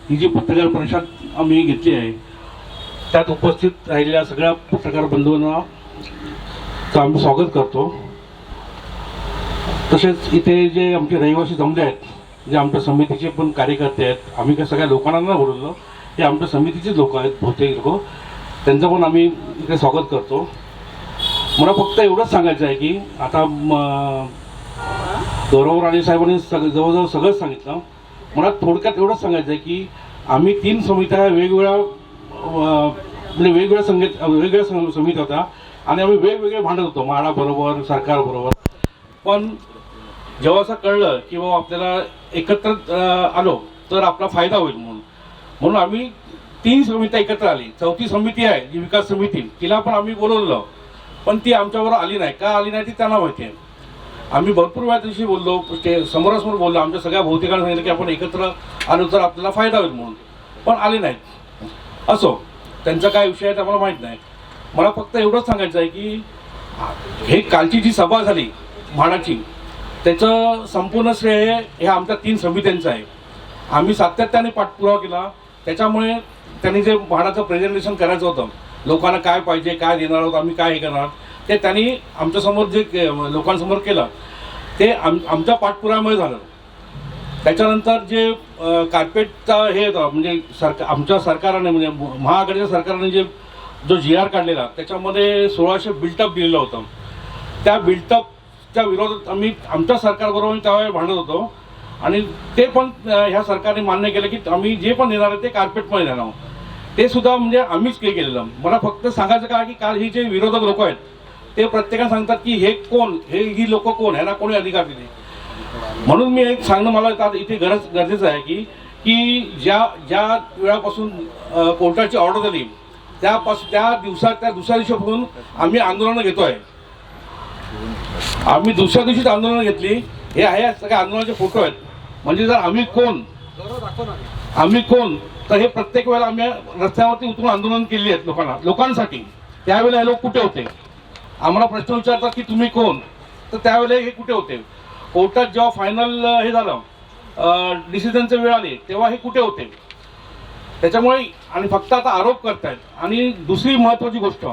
ही जी पत्रकार परिषद आम्ही घेतली आहे त्यात उपस्थित राहिलेल्या सगळ्या पत्रकार बंधूंना आम्ही स्वागत करतो. तसेच इथे जे आमचे रहिवासी जमले आहेत, जे आमच्या समितीचे पण कार्यकर्ते आहेत, आम्ही काही सगळ्या लोकांना न बोलवलं, हे आमच्या समितीचेच लोक आहेत बहुतेक लोक, त्यांचं पण आम्ही इथे स्वागत करतो. मला फक्त एवढंच सांगायचं आहे की आता गौरव राणे साहेबांनी जवळजवळ सगळंच सांगितलं. मला थोडक्यात एवढंच सांगायचं आहे की आम्ही 3 समित्या वेगवेगळ्या समित्या होत्या आणि आम्ही वेगवेगळे भांडत होतो, म्हाडाबरोबर, सरकारबरोबर. पण जेव्हा असं कळलं की बाबा आपल्याला एकत्र आलो तर आपला फायदा होईल म्हणून आम्ही 3 समित्या एकत्र आली. 4थी समिती आहे जी विकास समिती, तिला पण आम्ही बोलवलं, पण ती आमच्याबरोबर आली नाही. का आली नाही ती त्यांना माहिती आहे. आम्ही भरपूर वेळा त्याशी बोललो, ते समोरासमोर बोललो, आमच्या सगळ्या भौतिकांना सांगितलं की आपण एकत्र आलो तर आपल्याला फायदा होईल म्हणून, पण आले नाहीत. असो, त्यांचा काय विषय आहे ते आम्हाला माहीत नाही. मला फक्त एवढंच सांगायचं आहे की हे कालची जी सभा झाली म्हाडाची, त्याचं संपूर्ण श्रेय हे आमच्या 3 समित्यांचं आहे. आम्ही सातत्याने पाठपुरावा केला. त्याच्यामुळे त्यांनी जे म्हाडाचं प्रेझेंटेशन करायचं होतं, लोकांना काय पाहिजे, काय देणार आहोत, आम्ही काय हे करणार, ते त्यांनी आमच्यासमोर जे लोकांसमोर केलं ते आमच्या पाठपुराव्यामुळे झालं. त्याच्यानंतर जे कार्पेटचा हे होतं, म्हणजे आमच्या सरकारने, म्हणजे महाआघाडीच्या सरकारने जो GR काढलेला, त्याच्यामध्ये 1600 बिल्टअप दिलेलं होतं. त्या बिल्टअपच्या विरोधात आम्ही आमच्या सरकारबरोबर त्यावेळेस भांडत होतो आणि ते पण ह्या सरकारने मान्य केलं की आम्ही जे पण देणार आहे ते कार्पेटमध्ये देणार. ते सुद्धा म्हणजे आम्हीच केलेलं. मला फक्त सांगायचं काय की काल ही जे विरोधक लोक आहेत ते प्रत्येकाने सांगतात की हे कोण, ही लोक कोण, ह्यांना कोणी अधिकार दिले. म्हणून मी एक सांगणं मला इथे गरजेचं आहे की ज्या वेळापासून कोर्टाची ऑर्डर झाली त्या दुसऱ्या दिवसापासून आम्ही आंदोलनं घेतोय. आम्ही दुसऱ्या दिवशीच आंदोलनं घेतली. हे आहे सगळ्या आंदोलनाचे फोटो आहेत. म्हणजे जर आम्ही कोण तर हे प्रत्येक वेळेला आम्ही रस्त्यावरती उतरून आंदोलन केली आहेत लोकांसाठी. त्यावेळेला हे लोक कुठे होते? आम्हाला प्रश्न विचारतात की तुम्ही कोण, तर त्यावेळेला हे कुठे होते? कोर्टात जेव्हा फायनल हे झालं डिसिजनचे वेळ आले तेव्हा हे कुठे होते? त्याच्यामुळे आणि फक्त आता आरोप करतायत. आणि दुसरी महत्वाची गोष्ट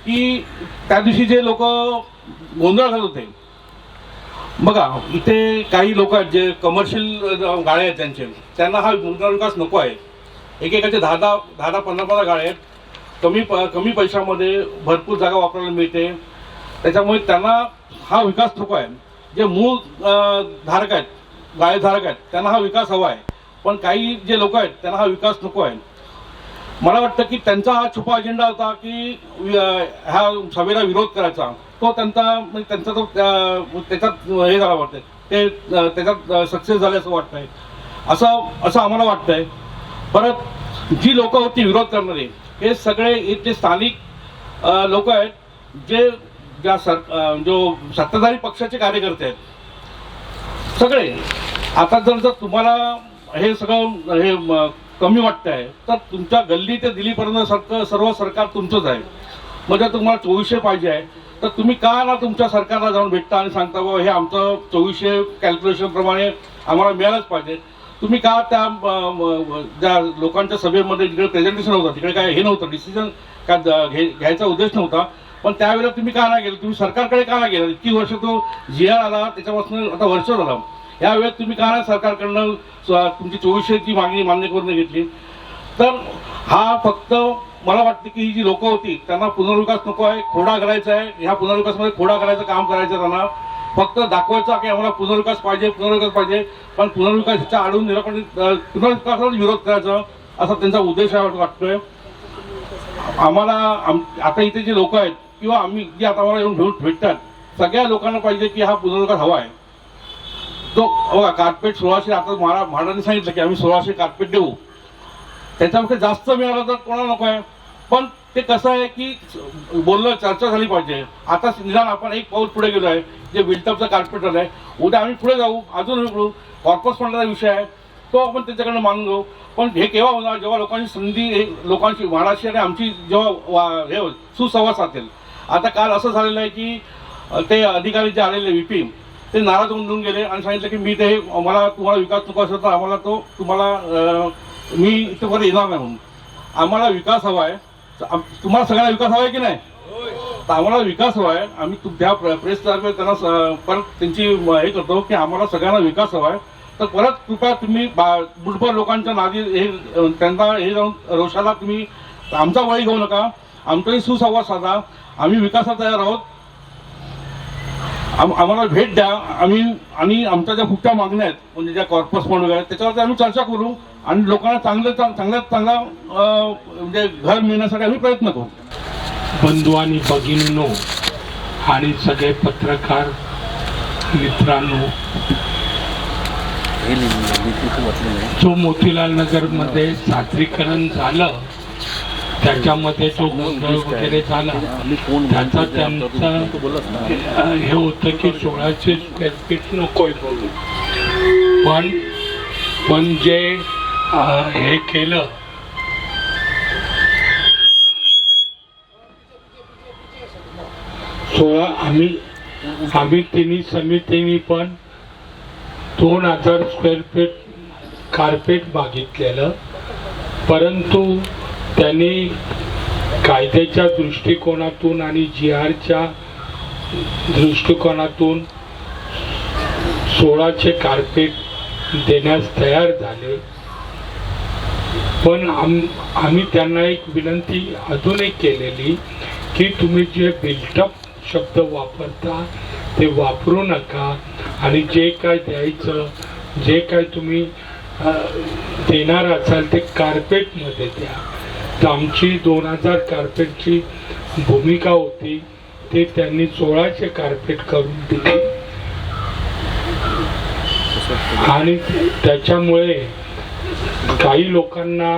की त्या दिवशी जे लोक गोंधळ घालत होते, बघा इथे काही लोक आहेत जे कमर्शियल गाड्या आहेत त्यांना हा पुनर्विकास नको आहे. एकेकाचे 10-15 गाड्या आहेत, कमी पैशामध्ये भरपूर जागा वापरायला मिळते, त्याच्यामुळे त्यांना हा विकास नको आहे. जे मूळ धारक आहेत, गाळेधारक आहेत, त्यांना हा विकास हवा आहे. पण काही जे लोक आहेत त्यांना हा विकास नको आहे. मला वाटतं की त्यांचा हा छुपा अजेंडा होता की ह्या सभेला विरोध करायचा. तो त्याच्यात हे झाला वाटतंय, ते त्याच्यात सक्सेस झाले असं वाटतंय, असं आम्हाला वाटतंय. परत जी लोक होती विरोध करणारे हे सगळे इथले स्थानिक लोक आहेत, जे जो सत्ताधारी पक्षाचे कार्यकर्ते आहेत सगळे. आता जर तुम्हाला हे सगळं हे कमी वाटतंय तर तुमच्या गल्ली ते दिल्लीपर्यंत सर्व सरकार तुमचंच आहे. म्हणजे तुम्हाला 2400 पाहिजे आहे तर तुम्ही का ना तुमच्या सरकारला जाऊन भेटता आणि सांगता बाबा हे आमचं 2400 कॅल्क्युलेशन प्रमाणे आम्हाला मिळालंच पाहिजे. तुम्ही का त्या लोकांच्या सभेमध्ये जिकडे प्रेझेंटेशन होतं तिकडे काय हे नव्हतं, डिसिजन का घ्यायचा उद्देश नव्हता, पण त्यावेळेला तुम्ही का नाही गेले? तुम्ही सरकारकडे का नाही गेला? इतकी वर्ष तो GR आला त्याच्यापासून आता वर्ष झालं, या वेळेत तुम्ही का नाही सरकारकडनं तुमची 2400ची मागणी मान्य करून घेतली? तर हा फक्त मला वाटतं की ही जी लोक होती त्यांना पुनर्विकास नको आहे, खोडा करायचा आहे. ह्या पुनर्विकासमध्ये खोडा करायचं काम करायचं, त्यांना फक्त दाखवायचं की आम्हाला पुनर्विकास पाहिजे. पण पुनर्विकासाच्या आडून पुनर्विकासाला विरोध करायचा असा त्यांचा उद्देश वाटतोय आम्हाला. आता इथे जे लोक आहेत किंवा आम्ही जे आता आम्हाला येऊन भेटतात सगळ्या लोकांना पाहिजे की हा पुनर्विकास हवा आहे. तो बघा कार्पेट 1600, आता महाराजांनी सांगितलं की आम्ही 1600 कार्पेट देऊ, त्याच्यापेक्षा जास्त मिळालं तर कोणाला नको आहे. पण ते कसं आहे की बोलणं चर्चा झाली पाहिजे. आता निदान आपण एक पाऊल पुढे गेलो आहे, जे बिल्टअपचं कार्पेट आलं आहे, उद्या आम्ही पुढे जाऊ, अजून वेगळू कॉर्पस फंडाचा विषय आहे तो आपण त्याच्याकडनं मागू. पण हे केव्हा होणार? जेव्हा लोकांची संधी, लोकांची महाराष्ट्र आणि आमची जेव्हा हे सुसंवाद साधेल. आता काल असं झालेलं आहे की ते अधिकारी जे आलेले VP ते नाराज होऊन गेले आणि सांगितलं की मी ते तुम्हाला विकास नको असेल तर आम्हाला मी इथं परत येणार नाही म्हणून. आम्हाला विकास हवा आहे. तुम्हाला सगळ्यांना विकास हवा आहे की नाही? तर आम्हाला विकास हवा आहे. आम्ही त्या प्रेसतर्फे त्यांना परत त्यांची हे करतो की आम्हाला सगळ्यांना विकास हवा आहे. तर परत कृपया तुम्ही बुटभर लोकांच्या नादी हे त्यांना हे जाऊन रोषाला तुम्ही आमचा बळी घेऊ नका. आमचाही सुसंवाद साधा. आम्ही विकासात तयार आहोत. आम्हाला भेट द्या. आणि आमच्या ज्या पुढच्या मागण्या आहेत म्हणजे ज्या कॉर्पस फंड वगैरे त्याच्यावरती आम्ही चर्चा करू आणि लोकांना चांगला म्हणजे घर मिळण्यासाठी आम्ही प्रयत्न करू. बंधू आणि भगिनींनो आणि सगळे पत्रकार मित्रांनो, जो मोतीलाल नगर मध्ये सादरीकरण झालं त्याच्यामध्ये जो गोंधळ वगैरे झाला त्याचा त्यांचा हे होतं की 1600 स्क्वेअर फीट नकोय म्हणून. पण जे हे केलं आम्ही तिन्ही समितीनी पण 2000 स्क्वेअर फीट कार्पेट मागितलेलं, परंतु त्यांनी कायद्याच्या दृष्टिकोनातून आणि GRच्या दृष्टिकोनातून 1600 कार्पेट देण्यास तयार झाले. पण आम्ही त्यांना एक विनंती अजून एक केलेली की तुम्ही जे बिल्टअप शब्द वापरता ते वापरू नका आणि जे काय द्यायचं, जे काय तुम्ही देणार असाल ते कार्पेटमध्ये द्या. तर आमची 2000 कार्पेटची भूमिका होती, ते त्यांनी 1600 कार्पेट करून दिली. आणि त्याच्यामुळे काही लोकांना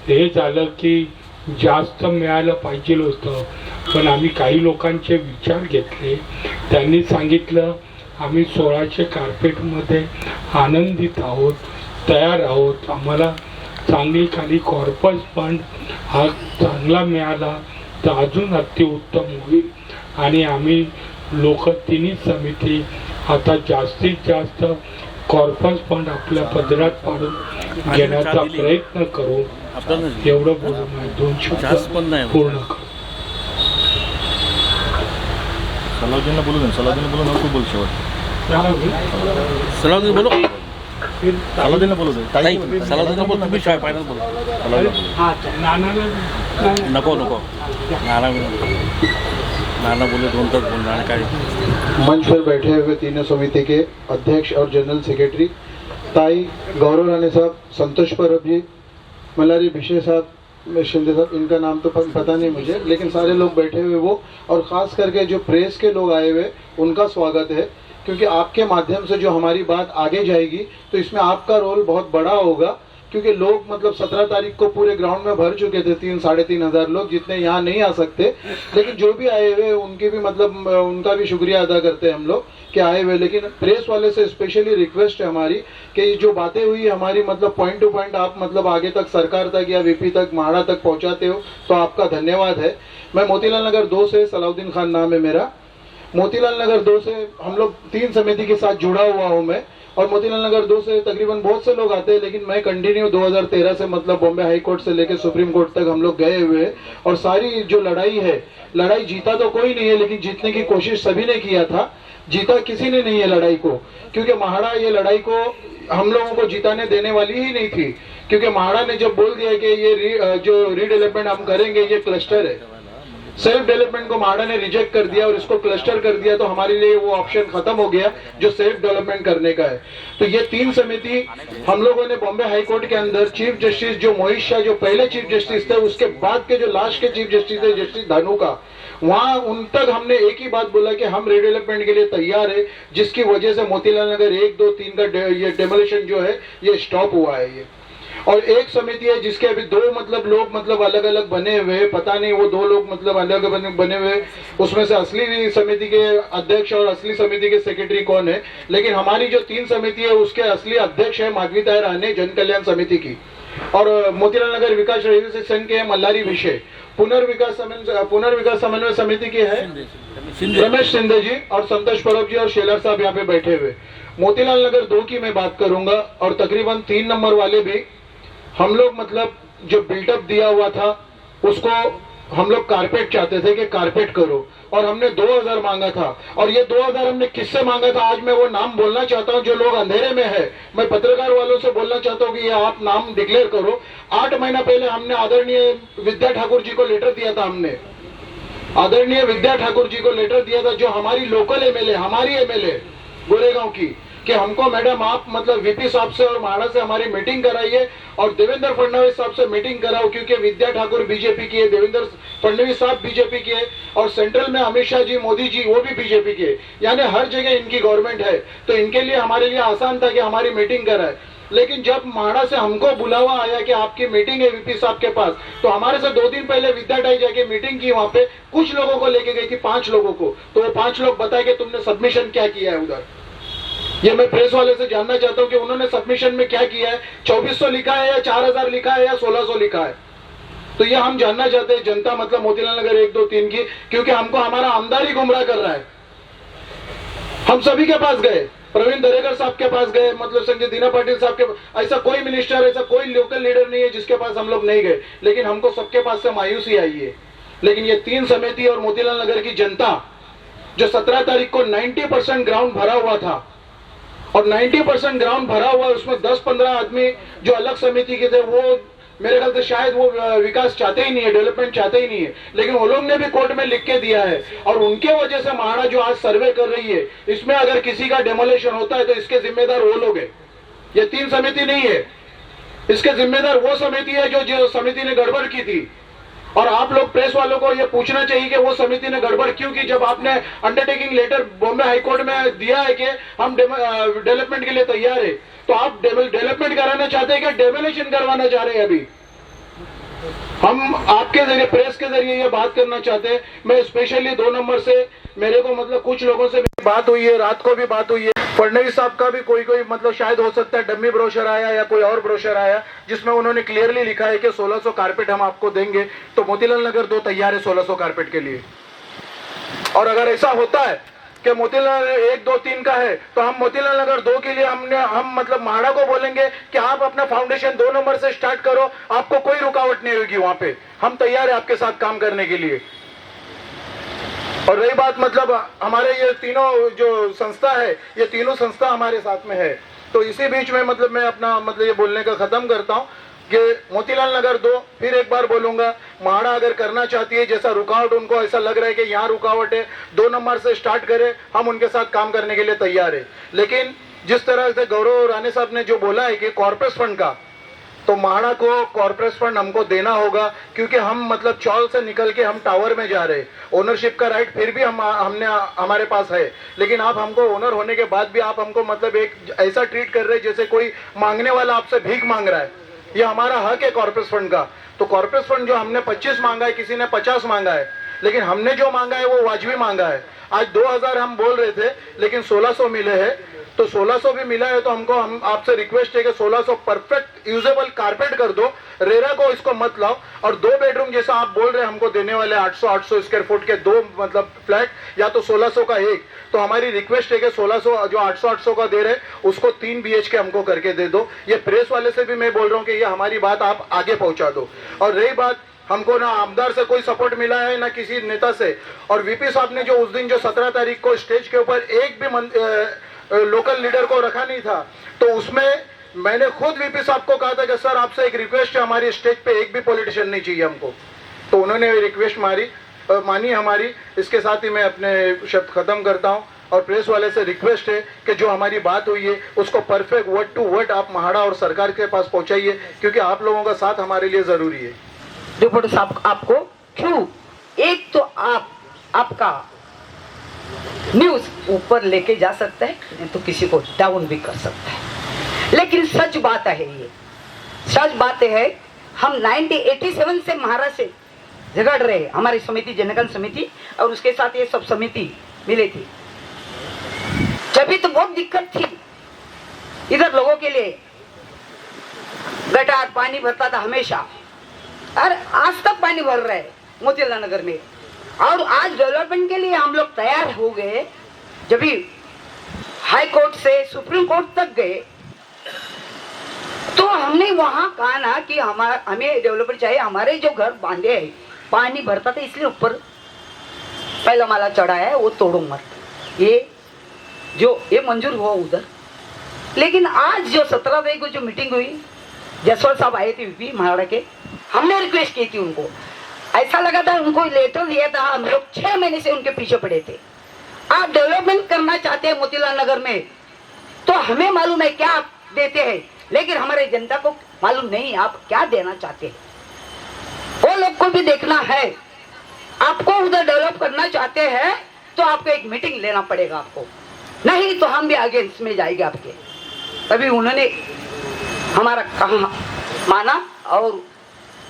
हे झालं की जास्त मिळालं पाहिजे होतं. पण आम्ही काही लोकांचे विचार घेतले. त्यांनी सांगितलं आम्ही 1600 कार्पेटमध्ये आनंदित आहोत, तयार आहोत. आम्हाला चांगली खाली कॉर्पस फंड हा चांगला मिळाला तर अजून अतिउत्तम होईल आणि आम्ही लोक तिन्ही समिती आता जास्तीत जास्त कॉर्पस फंड आपल्या पदरात पाडून घेण्याचा प्रयत्न करू. एवढं बोलून 2 शब्द पूर्ण करू. सलाउद्दीनला बोलू ना खूप बोल शेवट सलाउद्दीन बोलो सलाउद्दीनला बोलू दे ताई सलाउद्दीन बोल तुम्ही शाळा फायनल बोला नको नाना बोले 2 तास बोलणार काय. मंच पर बैठे हुए तीनों समिति के अध्यक्ष और जनरल सेक्रेटरी ताई गौरव राणे साहब, संतोष परब जी, मल्हारी भिशे साहब, शिंदे साहब, इनका नाम तो पता नहीं मुझे, लेकिन सारे लोग बैठे हुए वो, और ख़ास करके जो प्रेस के लोग आए हुए उनका स्वागत है, क्योंकि आपके माध्यम से जो हमारी बात आगे जाएगी तो इसमें आपका रोल बहुत बड़ा होगा. क्योंकि लोग मतलब 17 तारीख को पूरे ग्राउंड में भर चुके थे, 3-3.5 हजार लोग, जितने यहाँ नहीं आ सकते, लेकिन जो भी आए हुए उनके भी मतलब उनका भी शुक्रिया अदा करते हैं हम लोग कि आए हुए. लेकिन प्रेस वाले से स्पेशली रिक्वेस्ट है हमारी कि जो बातें हुई हमारी मतलब पॉइंट टू पॉइंट आप मतलब आगे तक सरकार तक या वीपी तक माड़ा तक पहुँचाते हो तो आपका धन्यवाद है. मैं मोतीलाल नगर 2 से, सलाउद्दीन खान नाम है मेरा, मोतीलाल नगर 2 से हम लोग 3 समिति के साथ जुड़ा हुआ हूँ मैं, और मोतीलाल नगर 2 से तकरीबन बहुत से लोग आते हैं, लेकिन मैं कंटिन्यू 2013 से मतलब बॉम्बे हाई कोर्ट से लेकर सुप्रीम कोर्ट तक हम लोग गए हुए हैं. और सारी जो लड़ाई है, लड़ाई जीता तो कोई नहीं है, लेकिन जीतने की कोशिश सभी ने किया था, जीता किसी ने नहीं है लड़ाई को. क्योंकि महाड़ा ये लड़ाई को हम लोगों को जिताने देने वाली ही नहीं थी, क्योंकि महाड़ा ने जब बोल दिया कि ये जो रीडेवलपमेंट हम करेंगे ये क्लस्टर है, सेल्फ डेवलपमेंट को महाड़ा ने रिजेक्ट कर दिया और इसको क्लस्टर कर दिया, तो हमारे लिए वो ऑप्शन खत्म हो गया जो सेल्फ डेवलपमेंट करने का है. तो ये 3 समिति हम लोगों ने बॉम्बे हाई कोर्ट के अंदर चीफ जस्टिस जो मोहित शाह जो पहले चीफ जस्टिस थे, उसके बाद के जो लास्ट के चीफ जस्टिस थे जस्टिस धानुका, वहां उन तक हमने एक ही बात बोला कि हम रीडेवलपमेंट के लिए तैयार है, जिसकी वजह से मोतीलाल नगर 1, 2, 3 का ये डेमोलिशन जो है ये स्टॉप हुआ है ये. और एक समिति है जिसके अभी 2 मतलब लोग मतलब अलग अलग बने हुए, पता नहीं वो 2 लोग मतलब अलग बने हुए, उसमें से असली समिति के अध्यक्ष और असली समिति के सेक्रेटरी कौन है. लेकिन हमारी जो 3 समिति है उसके असली अध्यक्ष है माधवी ताई राणे जन कल्याण समिति की, और मोतीलाल नगर विकास रेलवे संघ के मल्हारी भिशे, पुनर्विकास समन्वय समिति के है रमेश शिंदे जी, और संतोष परब जी और शेलर साहब यहाँ पे बैठे हुए. मोतीलाल नगर 2 की मैं बात करूंगा, और तकरीबन 3 नंबर वाले भी हम लोग मतलब जो बिल्डअप दिया हुआ था उसको हम लोग कारपेट चाहते थे कि कारपेट करो, और हमने 2000 मांगा था, और ये 2000 हमने किससे मांगा था आज मैं वो नाम बोलना चाहता हूँ जो लोग अंधेरे में है. मैं पत्रकार वालों से बोलना चाहता हूँ कि ये आप नाम डिक्लेयर करो. 8 महीना पहले हमने आदरणीय विद्या ठाकुर जी को लेटर दिया था, हमने आदरणीय विद्या ठाकुर जी को लेटर दिया था, जो हमारी लोकल एमएलए, हमारी एमएलए गोरेगांव की, कि हमको मैडम आप मतलब वीपी साहब से और महाड़ा से हमारी मीटिंग कराइए और देवेंद्र फडणवीस साहब से मीटिंग कराओ, क्योंकि विद्या ठाकुर बीजेपी की है, देवेंद्र फडणवीस साहब बीजेपी के है, और सेंट्रल में अमित शाह जी, मोदी जी वो भी बीजेपी के, यानी हर जगह इनकी गवर्नमेंट है. तो इनके लिए हमारे लिए आसान था कि हमारी मीटिंग कराए. लेकिन जब महाड़ा से हमको बुलावा आया कि आपकी मीटिंग है वीपी साहब के पास, तो हमारे से 2 दिन पहले विद्या ताई जाके मीटिंग की, वहां पे कुछ लोगों को लेके गई थी, 5 लोगों को, तो वो 5 लोग बताए कि तुमने सबमिशन क्या किया है उधर. ये मैं प्रेस वाले से जानना चाहता हूं कि उन्होंने सबमिशन में क्या किया है, 2400 लिखा है या 4000 लिखा है या 1600 लिखा है. तो ये हम जानना चाहते हैं जनता मतलब मोतीलाल नगर 1, 2, 3 की, क्योंकि हमको हमारा आमदार ही गुमराह कर रहा है. हम सभी के पास गए, प्रवीण दरेकर साहब के पास गए, मतलब संजय दीना पाटिल साहब के, ऐसा कोई मिनिस्टर, ऐसा कोई लोकल लीडर नहीं है जिसके पास हम लोग नहीं गए, लेकिन हमको सबके पास से मायूसी आई है. लेकिन ये 3 समिति और मोतीलाल नगर की जनता जो 17 तारीख को 90% ग्राउंड भरा हुआ था, और 90% ग्राउंड भरा हुआ, उसमें 10-15 आदमी जो अलग समिति के थे, वो मेरे ख्याल से शायद वो विकास चाहते ही नहीं है, डेवलपमेंट चाहते ही नहीं है, लेकिन वो लोग ने भी कोर्ट में लिख के दिया है, और उनके वजह से महाड़ा जो आज सर्वे कर रही है, इसमें अगर किसी का डेमोलेशन होता है तो इसके जिम्मेदार वो लोग हैं. ये 3 समिति नहीं है, इसके जिम्मेदार वो समिति है जो समिति ने गड़बड़ की थी. और आप लोग प्रेस वालों को ये पूछना चाहिए कि वो समिति ने गड़बड़ क्यों की, जब आपने अंडरटेकिंग लेटर बॉम्बे हाई कोर्ट में दिया है कि हम डेवलपमेंट के लिए तैयार है, तो आप डेवलपमेंट कराना चाहते हैं कि डेमोलिशन करवाना चाह रहे हैं. अभी हम आपके जरिए, प्रेस के जरिए ये बात करना चाहते हैं. मैं स्पेशली 2 नंबर से मेरे को मतलब कुछ लोगों से बात हुई है, रात को भी बात हुई है, फडणवीस साहब का भी कोई मतलब शायद हो सकता है डम्मी ब्रोशर आया या कोई और ब्रोशर आया जिसमें उन्होंने क्लियरली लिखा है कि 1600 कारपेट हम आपको देंगे, तो मोतीलाल नगर 2 तैयार है 1600 कारपेट के लिए। और अगर ऐसा होता है कि मोतीलाल 1, 2, 3 का है, तो हम मोतीलाल नगर 2 के लिए हम मतलब म्हाडा को बोलेंगे कि आप अपना फाउंडेशन 2 नंबर से स्टार्ट करो, आपको कोई रुकावट नहीं होगी वहां पे, हम तैयार है आपके साथ काम करने के लिए। और रही बात मतलब हमारे ये तीनों जो संस्था है, ये तीनों संस्था हमारे साथ में है, तो इसी बीच में मतलब मैं अपना मतलब ये बोलने का खत्म करता हूँ कि मोतीलाल नगर 2, फिर एक बार बोलूंगा, म्हाडा अगर करना चाहती है, जैसा रुकावट उनको ऐसा लग रहा है कि यहाँ रुकावट है, 2 नंबर से स्टार्ट करे, हम उनके साथ काम करने के लिए तैयार है। लेकिन जिस तरह से गौरव राणे साहब ने जो बोला है कि कॉर्पोरेट फंड का, तो म्हाडा को कॉर्पोरेट फंड हमको देना होगा, क्योंकि हम मतलब चौल से निकल के हम टावर में जा रहे, ओनरशिप का राइट फिर भी हमने हमारे पास है, लेकिन आप हमको ओनर होने के बाद भी आप हमको मतलब एक ऐसा ट्रीट कर रहे जैसे कोई मांगने वाला आपसे भीख मांग रहा है। ये हमारा हक है कॉर्पोरेट फंड का। तो कॉर्पोरेट फंड जो हमने 25 मांगा है, किसी ने 50 मांगा है, लेकिन हमने जो मांगा है वो वाजिबी मांगा है। आज 2000 हम बोल रहे थे, लेकिन 1600 मिले हैं, तो 1600 भी मिला है, तो हम आपसे रिक्वेस्ट है कि 1600 परफेक्ट यूजेबल कारपेट कर दो, रेरा को इसको मत लाओ। और 2 बेडरूम जैसा आप बोल रहे हैं हमको देने वाले 800 स्क्वायर फुट के 2 मतलब फ्लैट, या तो 1600 का एक, तो हमारी रिक्वेस्ट है कि 1600 जो 800 का दे रहे उसको 3 BHK हमको करके दे दो। ये प्रेस वाले से भी मैं बोल रहा हूँ कि ये हमारी बात आप आगे पहुंचा दो। और रही बात, हमको ना आमदार से कोई सपोर्ट मिला है ना किसी नेता से, और वीपी साहब ने जो उस दिन जो 17 तारीख को स्टेज के ऊपर एक भी लोकल लीडर को रखा नहीं था, तो उसमें मैंने खुद वीपी साहब को कहा था कि सर आपसे एक रिक्वेस्ट है, हमारी स्टेज पे एक भी पॉलिटिशियन नहीं चाहिए हमको, तो उन्होंने रिक्वेस्ट मानी हमारी। इसके साथ ही मैं अपने शब्द खत्म करता हूं, और प्रेस वाले से रिक्वेस्ट है कि जो हमारी बात हुई है उसको परफेक्ट वर्ड टू वर्ड आप म्हाडा और सरकार के पास पहुंचाइए, क्योंकि आप लोगों का साथ हमारे लिए जरूरी है। रिपोर्टर साहब आपको क्यों, एक तो आपका न्यूज ऊपर लेके जा सकता है, नहीं तो किसी को डाउन भी कर सकता है, लेकिन सच बात है, ये सच बात है। हम 1987 से महाराष्ट्र से झगड़ रहे, हमारी समिति जनगण समिति और उसके साथ ये सब समिति मिली थी, जब भी तो बहुत दिक्कत थी इधर लोगों के लिए, गटार पानी भरता था हमेशा, और आज तक पानी भर रहा है मोतीलाल नगर में। और आज डेवलपमेंट के लिए हम लोग तैयार हो गए, जब भी हाई कोर्ट से सुप्रीम कोर्ट तक गए, तो हमने वहां कहा ना कि हमें डेवलपमेंट चाहिए, हमारे जो घर बांधे हैं पानी भरता था, इसलिए ऊपर पहला माला चढ़ा है वो तोड़ो मत, ये मंजूर हुआ उधर। लेकिन आज जो 17 तारीख को जो मीटिंग हुई, जसवाल साहब आए थे वीपी म्हाडा के, हमने रिक्वेस्ट की थी उनको, ऐसा लगा था उनको लेटर दिया था, हम लोग 6 महीने से उनके पीछे पड़े थे। आप डेवलपमेंट करना चाहते हैं मोतीलाल नगर में, तो हमें मालूम है क्या आप देते हैं, लेकिन हमारे जनता को मालूम नहीं आप क्या देना चाहते हैं, वो लोग को भी देखना है। आपको उधर डेवलप करना चाहते हैं तो आपको एक मीटिंग लेना पड़ेगा आपको, नहीं तो हम भी आगे इसमें जाएंगे आपके। तभी उन्होंने हमारा कहा माना, और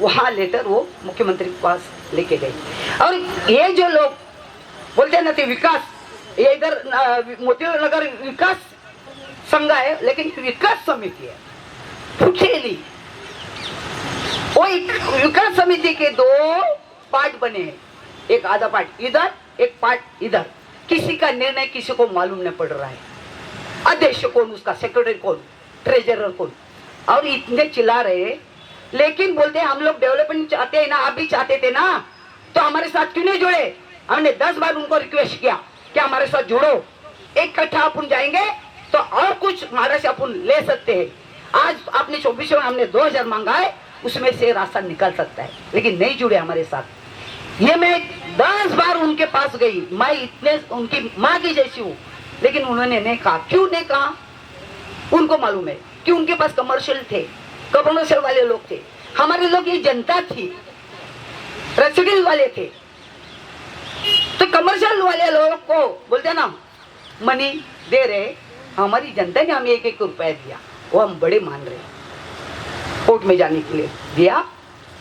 वहाँ लेटर वो मुख्यमंत्री के पास लेके गए। और ये जो लोग बोलते हैं ना विकास, ये इधर मोतीलाल नगर विकास संघ है, लेकिन विकास समिति है फुटेली। वो विकास समिति के 2 पार्ट बने हैं, एक आधा पार्ट इधर, एक पार्ट इधर, किसी का निर्णय किसी को मालूम नहीं पड़ रहा है, अध्यक्ष कौन, उसका सेक्रेटरी कौन, ट्रेजरर कौन, और इतने चिल्ला रहे। लेकिन बोलते हैं हम लोग डेवलपमेंट चाहते हैं ना, आप भी चाहते थे ना, तो हमारे साथ क्यों नहीं जुड़े। हमने 10 बार उनको रिक्वेस्ट किया कि हमारे साथ जुड़ो, एक कट्ठा अपन जाएंगे तो और कुछ म्हाडा से अपन ले सकते हैं। आज आपने 24 में हमने 2000 मांगा है, उसमें से रास्ता निकल सकता है, लेकिन नहीं जुड़े हमारे साथ। ये मैं 10 बार उनके पास गई, मैं इतने उनकी माँ की जैसी हूँ, लेकिन उन्होंने नहीं कहा। क्यों नहीं कहा, उनको मालूम है कि उनके पास कमर्शियल थे, कमर्शियल वाले लोग थे, हमारे लोग ये जनता थी, रेसिडेंस वाले थे। तो कमर्शियल वाले लोग को बोलते ना मनी दे रहे, हमारी जनता ने हमें 1-1 रुपया दिया, वो हम बड़े मान रहे, कोर्ट में जाने के लिए दिया,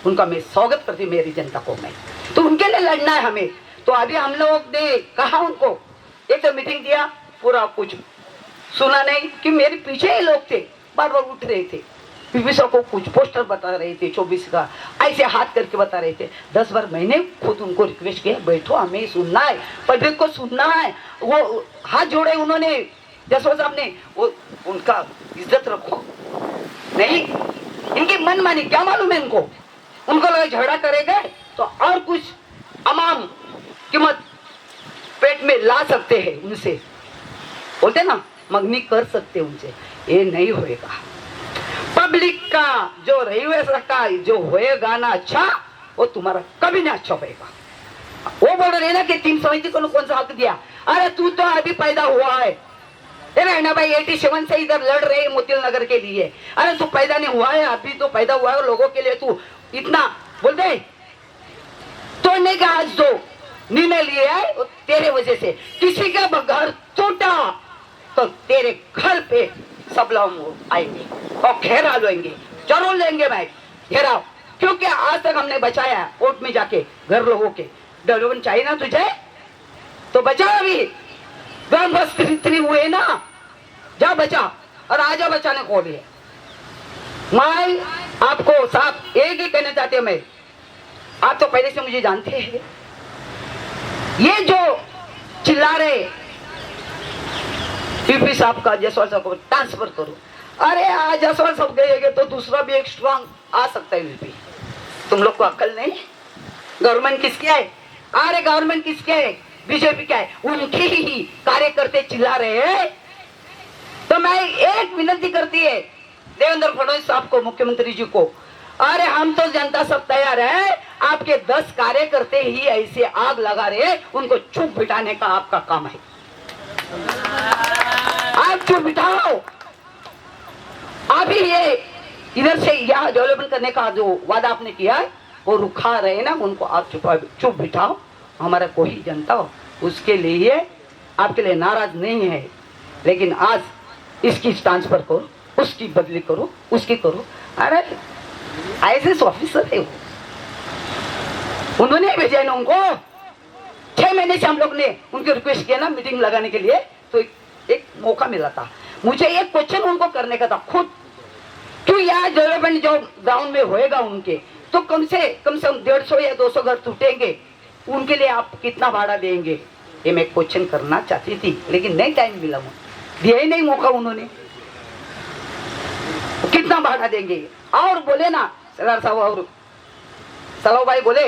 उनका मैं स्वागत करती हूँ, मेरी जनता को मैं, तो उनके लिए लड़ना है हमें। तो अभी हम लोग ने कहा उनको, एक तो मीटिंग दिया, पूरा कुछ सुना नहीं कि मेरे पीछे ही लोग थे, बार बार उठ रहे थे, पीपी सर को कुछ पोस्टर बता रहे थे 24 का, ऐसे हाथ करके बता रहे थे। 10 बार मैंने खुद उनको रिक्वेस्ट किया, बैठो हमें सुनना है, पब्लिक को सुनना है। वो हाथ जोड़े उन्होंने, जसवंत साहब ने, वो उनका इज्जत रखो। नहीं, इनकी मनमानी क्या मालूम है इनको, उनको लगा झगड़ा करेंगे तो और कुछ अमाम कीमत पेट में ला सकते हैं, उनसे बोलते ना मंगनी कर सकते उनसे, ये नहीं होएगा। पब्लिक का जो रहीवैसा का जो होएगा ना अच्छा, वो तुम्हारा कभी ना अच्छा होएगा। वो बोल रहे ना कि टीम समिति को कौन सा हक दिया, अरे तू तो अभी पैदा हुआ है ना भाई, 87 से इधर लड़ रहे मोतिल नगर के लिए, अरे तू पैदा नहीं हुआ है, अभी तो पैदा हुआ है लोगों के लिए, तू इतना बोल दे तोड़ने का आज जो निर्णय लिया है वो तेरे वजह से। किसी का घर टूटा तो तेरे घर पे सब लोग आएंगे और घेरा लेंगे, जरूर लेंगे भाई घेराव, क्योंकि आज तक हमने बचाया कोर्ट में जाके घर लोगों के। डेवलपमेंट चाहिए ना तुझे तो बचा, अभी बस 3 हुए ना, जा बचा और आजा बचाने को भी है। मैं आपको साहब एक ही कहना चाहते हूं, मैं आप तो पहले से मुझे जानते हैं, ये जो चिल्ला रहे पीपी साहब का जसवाल साहब को ट्रांसफर करो, अरे आज जसवाल साहब गए तो दूसरा भी एक स्ट्रांग आ सकता है यूपी। तुम लोग को अक्ल नहीं, गवर्नमेंट किसकी है, अरे गवर्नमेंट किसके है, बीजेपी क्या है, उनके ही कार्यकर्ते चिल्ला रहे हैं। तो मैं एक विनती करती है देवेंद्र फडणवीस साहब को, मुख्यमंत्री जी को, अरे हम तो जनता सब तैयार है, आपके 10 कार्यकर्ते ही ऐसे आग लगा रहे, उनको चुप बिठाने का आपका काम है, आप चुप बिठाओ। अभी ये इधर से यहाँ डेवलपमेंट करने का जो वादा आपने किया है वो रुखा रहे ना, उनको आप चुप बिठाओ। हमारा कोई जनता हो उसके लिए आपके लिए नाराज नहीं है, लेकिन आज इसकी ट्रांसफर करो, उसकी बदली करो, उसकी करो। अरे IAS ऑफिसर है वो, उन्होंने भेजा ना उनको, 6 महीने से हम लोग ने उनकी रिक्वेस्ट किया ना मीटिंग लगाने के लिए, तो एक मौका मिला था मुझे एक क्वेश्चन उनको करने का था खुद, क्यों यहाँ डेवलपमेंट जो ग्राउंड में होएगा उनके तो कम से कम 150 या 200 घर टूटेंगे, उनके लिए आप कितना भाड़ा देंगे, ये मैं क्वेश्चन करना चाहती थी, लेकिन नहीं टाइम मिला, दिया ही नहीं मौका उन्होंने, कितना भाड़ा देंगे। और बोले ना सरदार साहब और सलाव भाई बोले,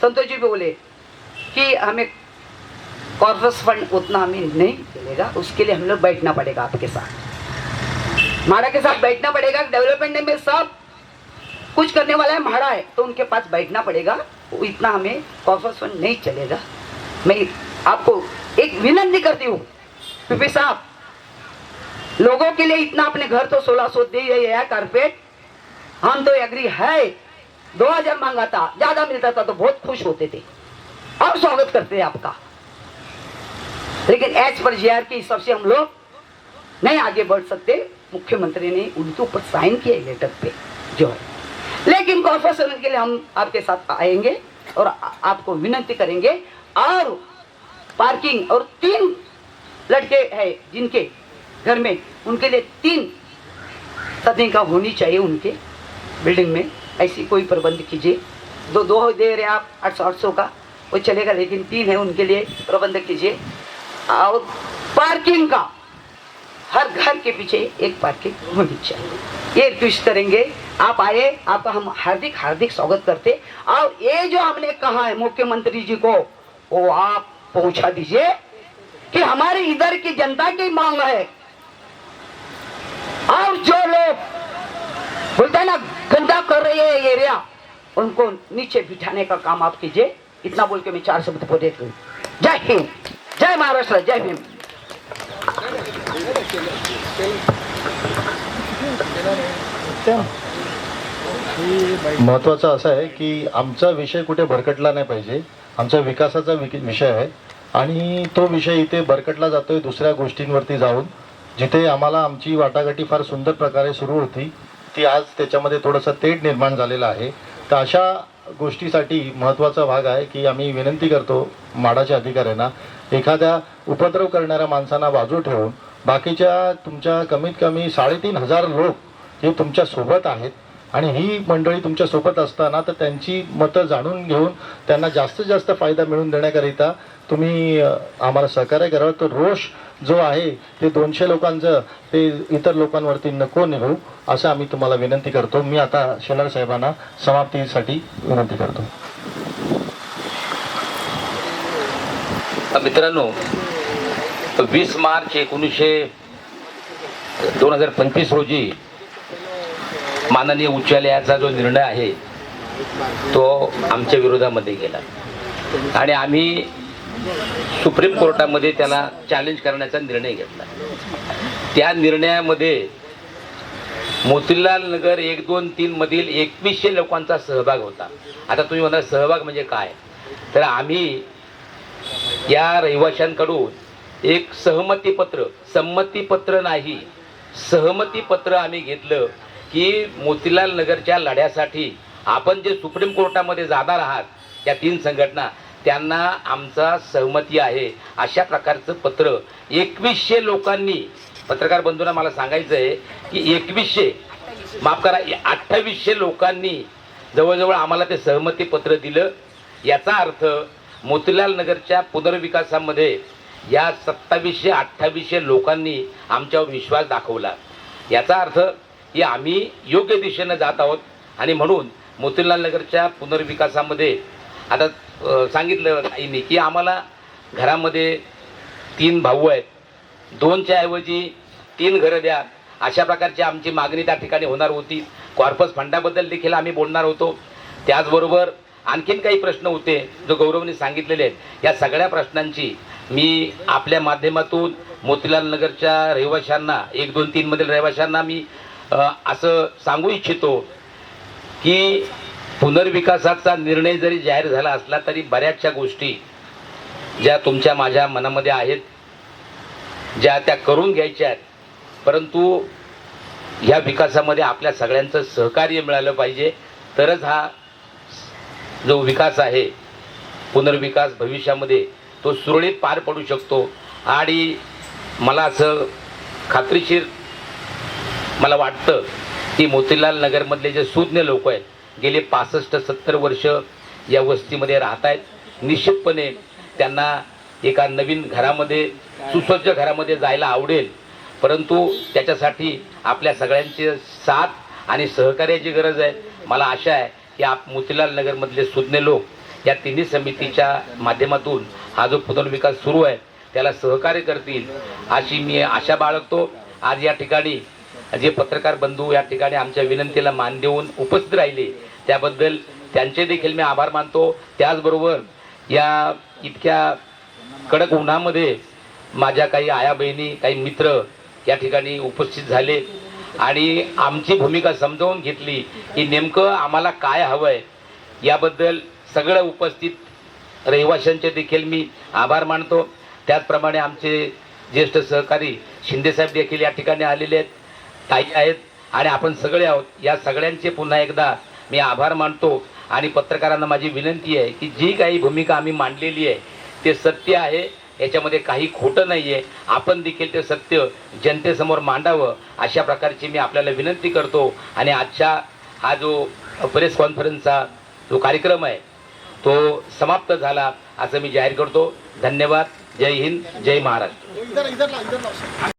संतोष जी भी बोले कि हमें कॉर्पस फंड उतना हमें नहीं मिलेगा, उसके लिए हम लोग बैठना पड़ेगा आपके साथ, माड़ा के साथ बैठना पड़ेगा। डेवलपमेंट में सब कुछ करने वाला है माड़ा है, तो उनके पास बैठना पड़ेगा, इतना हमें कॉर्पस फंड नहीं चलेगा। मैं आपको एक विनती करती हूँ पीपी साहब, लोगों के लिए इतना अपने घर तो 1600 दे रही है कारपेट, हम तो एग्री है, 2000 मांगा था, ज्यादा मिलता था तो बहुत खुश होते थे और स्वागत करते थे आपका, लेकिन एज पर GR के हिसाब से हम लोग नहीं आगे बढ़ सकते। मुख्यमंत्री ने उनके ऊपर साइन किया लेटर पे जो है, लेकिन कॉर्पोरेशन के लिए हम आपके साथ आएंगे और आपको विनती करेंगे। और पार्किंग और 3 लड़के हैं जिनके घर में, उनके लिए 3 सदन का होनी चाहिए उनके बिल्डिंग में, ऐसी कोई प्रबंध कीजिए। 2 दे रहे आप 800 का वो चलेगा, लेकिन 3 है उनके लिए प्रबंध कीजिए। और पार्किंग का हर घर के पीछे एक पार्किंग होनी चाहिए, ये रिक्वेस्ट करेंगे। आप आए, आपका हम हार्दिक हार्दिक स्वागत करते। और ये जो हमने कहा है मुख्यमंत्री जी को, वो आप पहुंचा दीजिए कि हमारे इधर की जनता की मांग है। और जो लोग बोलते हैं ना गंदा कर रही है ये एरिया, उनको नीचे बिठाने का काम आप कीजिए। इतना बोल के मैं 4 शब्द बोल देती हूँ। जय हिंद, जय महाराष्ट्र, जय भीम। महत्त्वाचं असं आहे की आमचा विषय कुठे भरकटला नाही पाहिजे, आमचा विकासाचा विषय आहे आणि तो विषय इथे भरकटला जातोय दुसऱ्या गोष्टींवरती जाऊन, जिथे आम्हाला आमची वाटाघाटी फार सुंदर प्रकारे सुरू होती ती आज त्याच्यामध्ये थोडंसं तेढ निर्माण झालेलं आहे। तर अशा गोष्टीसाठी महत्त्वाचा भाग आहे की आम्ही विनंती करतो माडाच्या अधिकाऱ्यांना, एखाद्या उपद्रव करणाऱ्या माणसांना बाजू ठेवून बाकीच्या तुमच्या कमीत कमी 3,500 लोक हे तुमच्या सोबत आहेत आणि ही मंडळी तुमच्या सोबत असताना तर त्यांची मतं जाणून घेऊन त्यांना जास्तीत जास्त फायदा मिळवून देण्याकरिता तुम्ही आम्हाला सहकार्य करावं. तो रोष जो आहे ते 200 लोकांचं ते इतर लोकांवरती नको निघू असं आम्ही तुम्हाला विनंती करतो. मी आता शेलार साहेबांना समाप्तीसाठी विनंती करतो. मित्रांनो, 20 मार्च 2025 रोजी माननीय उच्च न्यायालयाचा जो निर्णय आहे तो आमच्या विरोधामध्ये गेला आणि आम्ही सुप्रीम कोर्टामध्ये त्याला चॅलेंज करण्याचा निर्णय घेतला. त्या निर्णयामध्ये मोतीलाल नगर 1, 2, 3 मधील 2100 लोकांचा सहभाग होता. आता तुम्ही म्हणा सहभाग म्हणजे काय, तर आम्ही या रहिवाशांकडून एक संमतीपत्र नाही, सहमतीपत्र आम्ही घेतलं की मोतीलाल नगरच्या लढ्यासाठी आपण जे सुप्रीम कोर्टामध्ये जाणार आहात या 3 संघटना त्यांना आमचा सहमती आहे अशा प्रकारचं पत्र 2100 लोकांनी, पत्रकार बंधूंना मला सांगायचं आहे की 2800 लोकांनी जवळजवळ आम्हाला ते सहमती पत्र दिलं. याचा अर्थ मोतीलाल नगरच्या पुनर्विकासामध्ये या 2700-2800 लोकांनी आमच्यावर विश्वास दाखवला. याचा अर्थ की आम्ही योग्य दिशेनं जात आहोत आणि म्हणून मोतीलाल नगरच्या पुनर्विकासामध्ये आता सांगितलं आईने की आम्हाला घरामध्ये 3 भाऊ आहेत, 2च्या ऐवजी 3 घरं द्या अशा प्रकारची आमची मागणी त्या ठिकाणी होणार होती. कॉर्पस फंडाबद्दल देखील आम्ही बोलणार होतो. त्याचबरोबर आणखीन काही प्रश्न होते जो गौरवने सांगितलेले आहेत. या सगळ्या प्रश्नांची मी आपल्या माध्यमातून मोतीलाल नगरच्या रहिवाशांना 1, 2, 3 मधील रहिवाशांना मी असं सांगू इच्छितो की पुनर्विकासाचा निर्णय जरी जाहीर झाला असला तरी बऱ्याचशा गोष्टी ज्या तुमच्या माझ्या मनामध्ये आहेत ज्या त्या करून घ्यायच्या आहेत, परंतु ह्या विकासामध्ये आपल्या सगळ्यांचं सहकार्य मिळालं पाहिजे. तरच हा जो विकास आहे पुनर्विकास भविष्यामध्ये तो सुरळीत पार पडू शकतो. आणि मला असं खात्रीशीर मला वाटतं की मोतीलाल नगरमधले जे सुज्ञ लोक आहेत गेले 65-70 वर्ष या वस्तीमध्ये राहत आहेत, निश्चितपणे त्यांना एका नवीन घरामध्ये सुसज्ज घरामध्ये जायला आवडेल. परंतु त्याच्यासाठी आपल्या सगळ्यांची साथ आणि सहकार्याची गरज आहे. मला आशा आहे की मोतीलाल नगरमधले सुज्ञ लोक या 3 समितीच्या माध्यमातून हा जो पुनर्विकास सुरू आहे त्याला सहकार्य करतील अशी मी आशा बाळगतो. आज या ठिकाणी जे पत्रकार बंधू या ठिकाणी आमच्या विनंतीला मान देऊन उपस्थित राहिले त्याबद्दल त्यांचे देखील मी आभार मानतो. त्याचबरोबर या इतक्या कडक उन्हामध्ये माझ्या काही आया बहिणी काही मित्र या ठिकाणी उपस्थित झाले आणि आमची भूमिका समजावून घेतली की नेमकं आम्हाला काय हवं आहे. याबद्दल सगळं उपस्थित रहिवाशांचे देखील मी आभार मानतो. त्याचप्रमाणे आमचे ज्येष्ठ सहकारी शिंदेसाहेब देखील या ठिकाणी आलेले आहेत, ताई आहेत आणि आपण सगळे आहोत. या सगळ्यांचे पुन्हा एकदा मी आभार मानतो आणि पत्रकारांना माझी विनंती आहे की जी काही भूमिका आम्ही मांडलेली आहे ते सत्य आहे, याच्यामध्ये काही खोटं नाही आहे. आपण देखील ते सत्य जनतेसमोर मांडावं अशा प्रकारची मी आपल्याला विनंती करतो. आणि आजच्या हा जो प्रेस कॉन्फरन्सचा जो कार्यक्रम आहे तो समाप्त झाला असं मी जाहीर करतो. धन्यवाद. जय हिंद, जय महाराष्ट्र.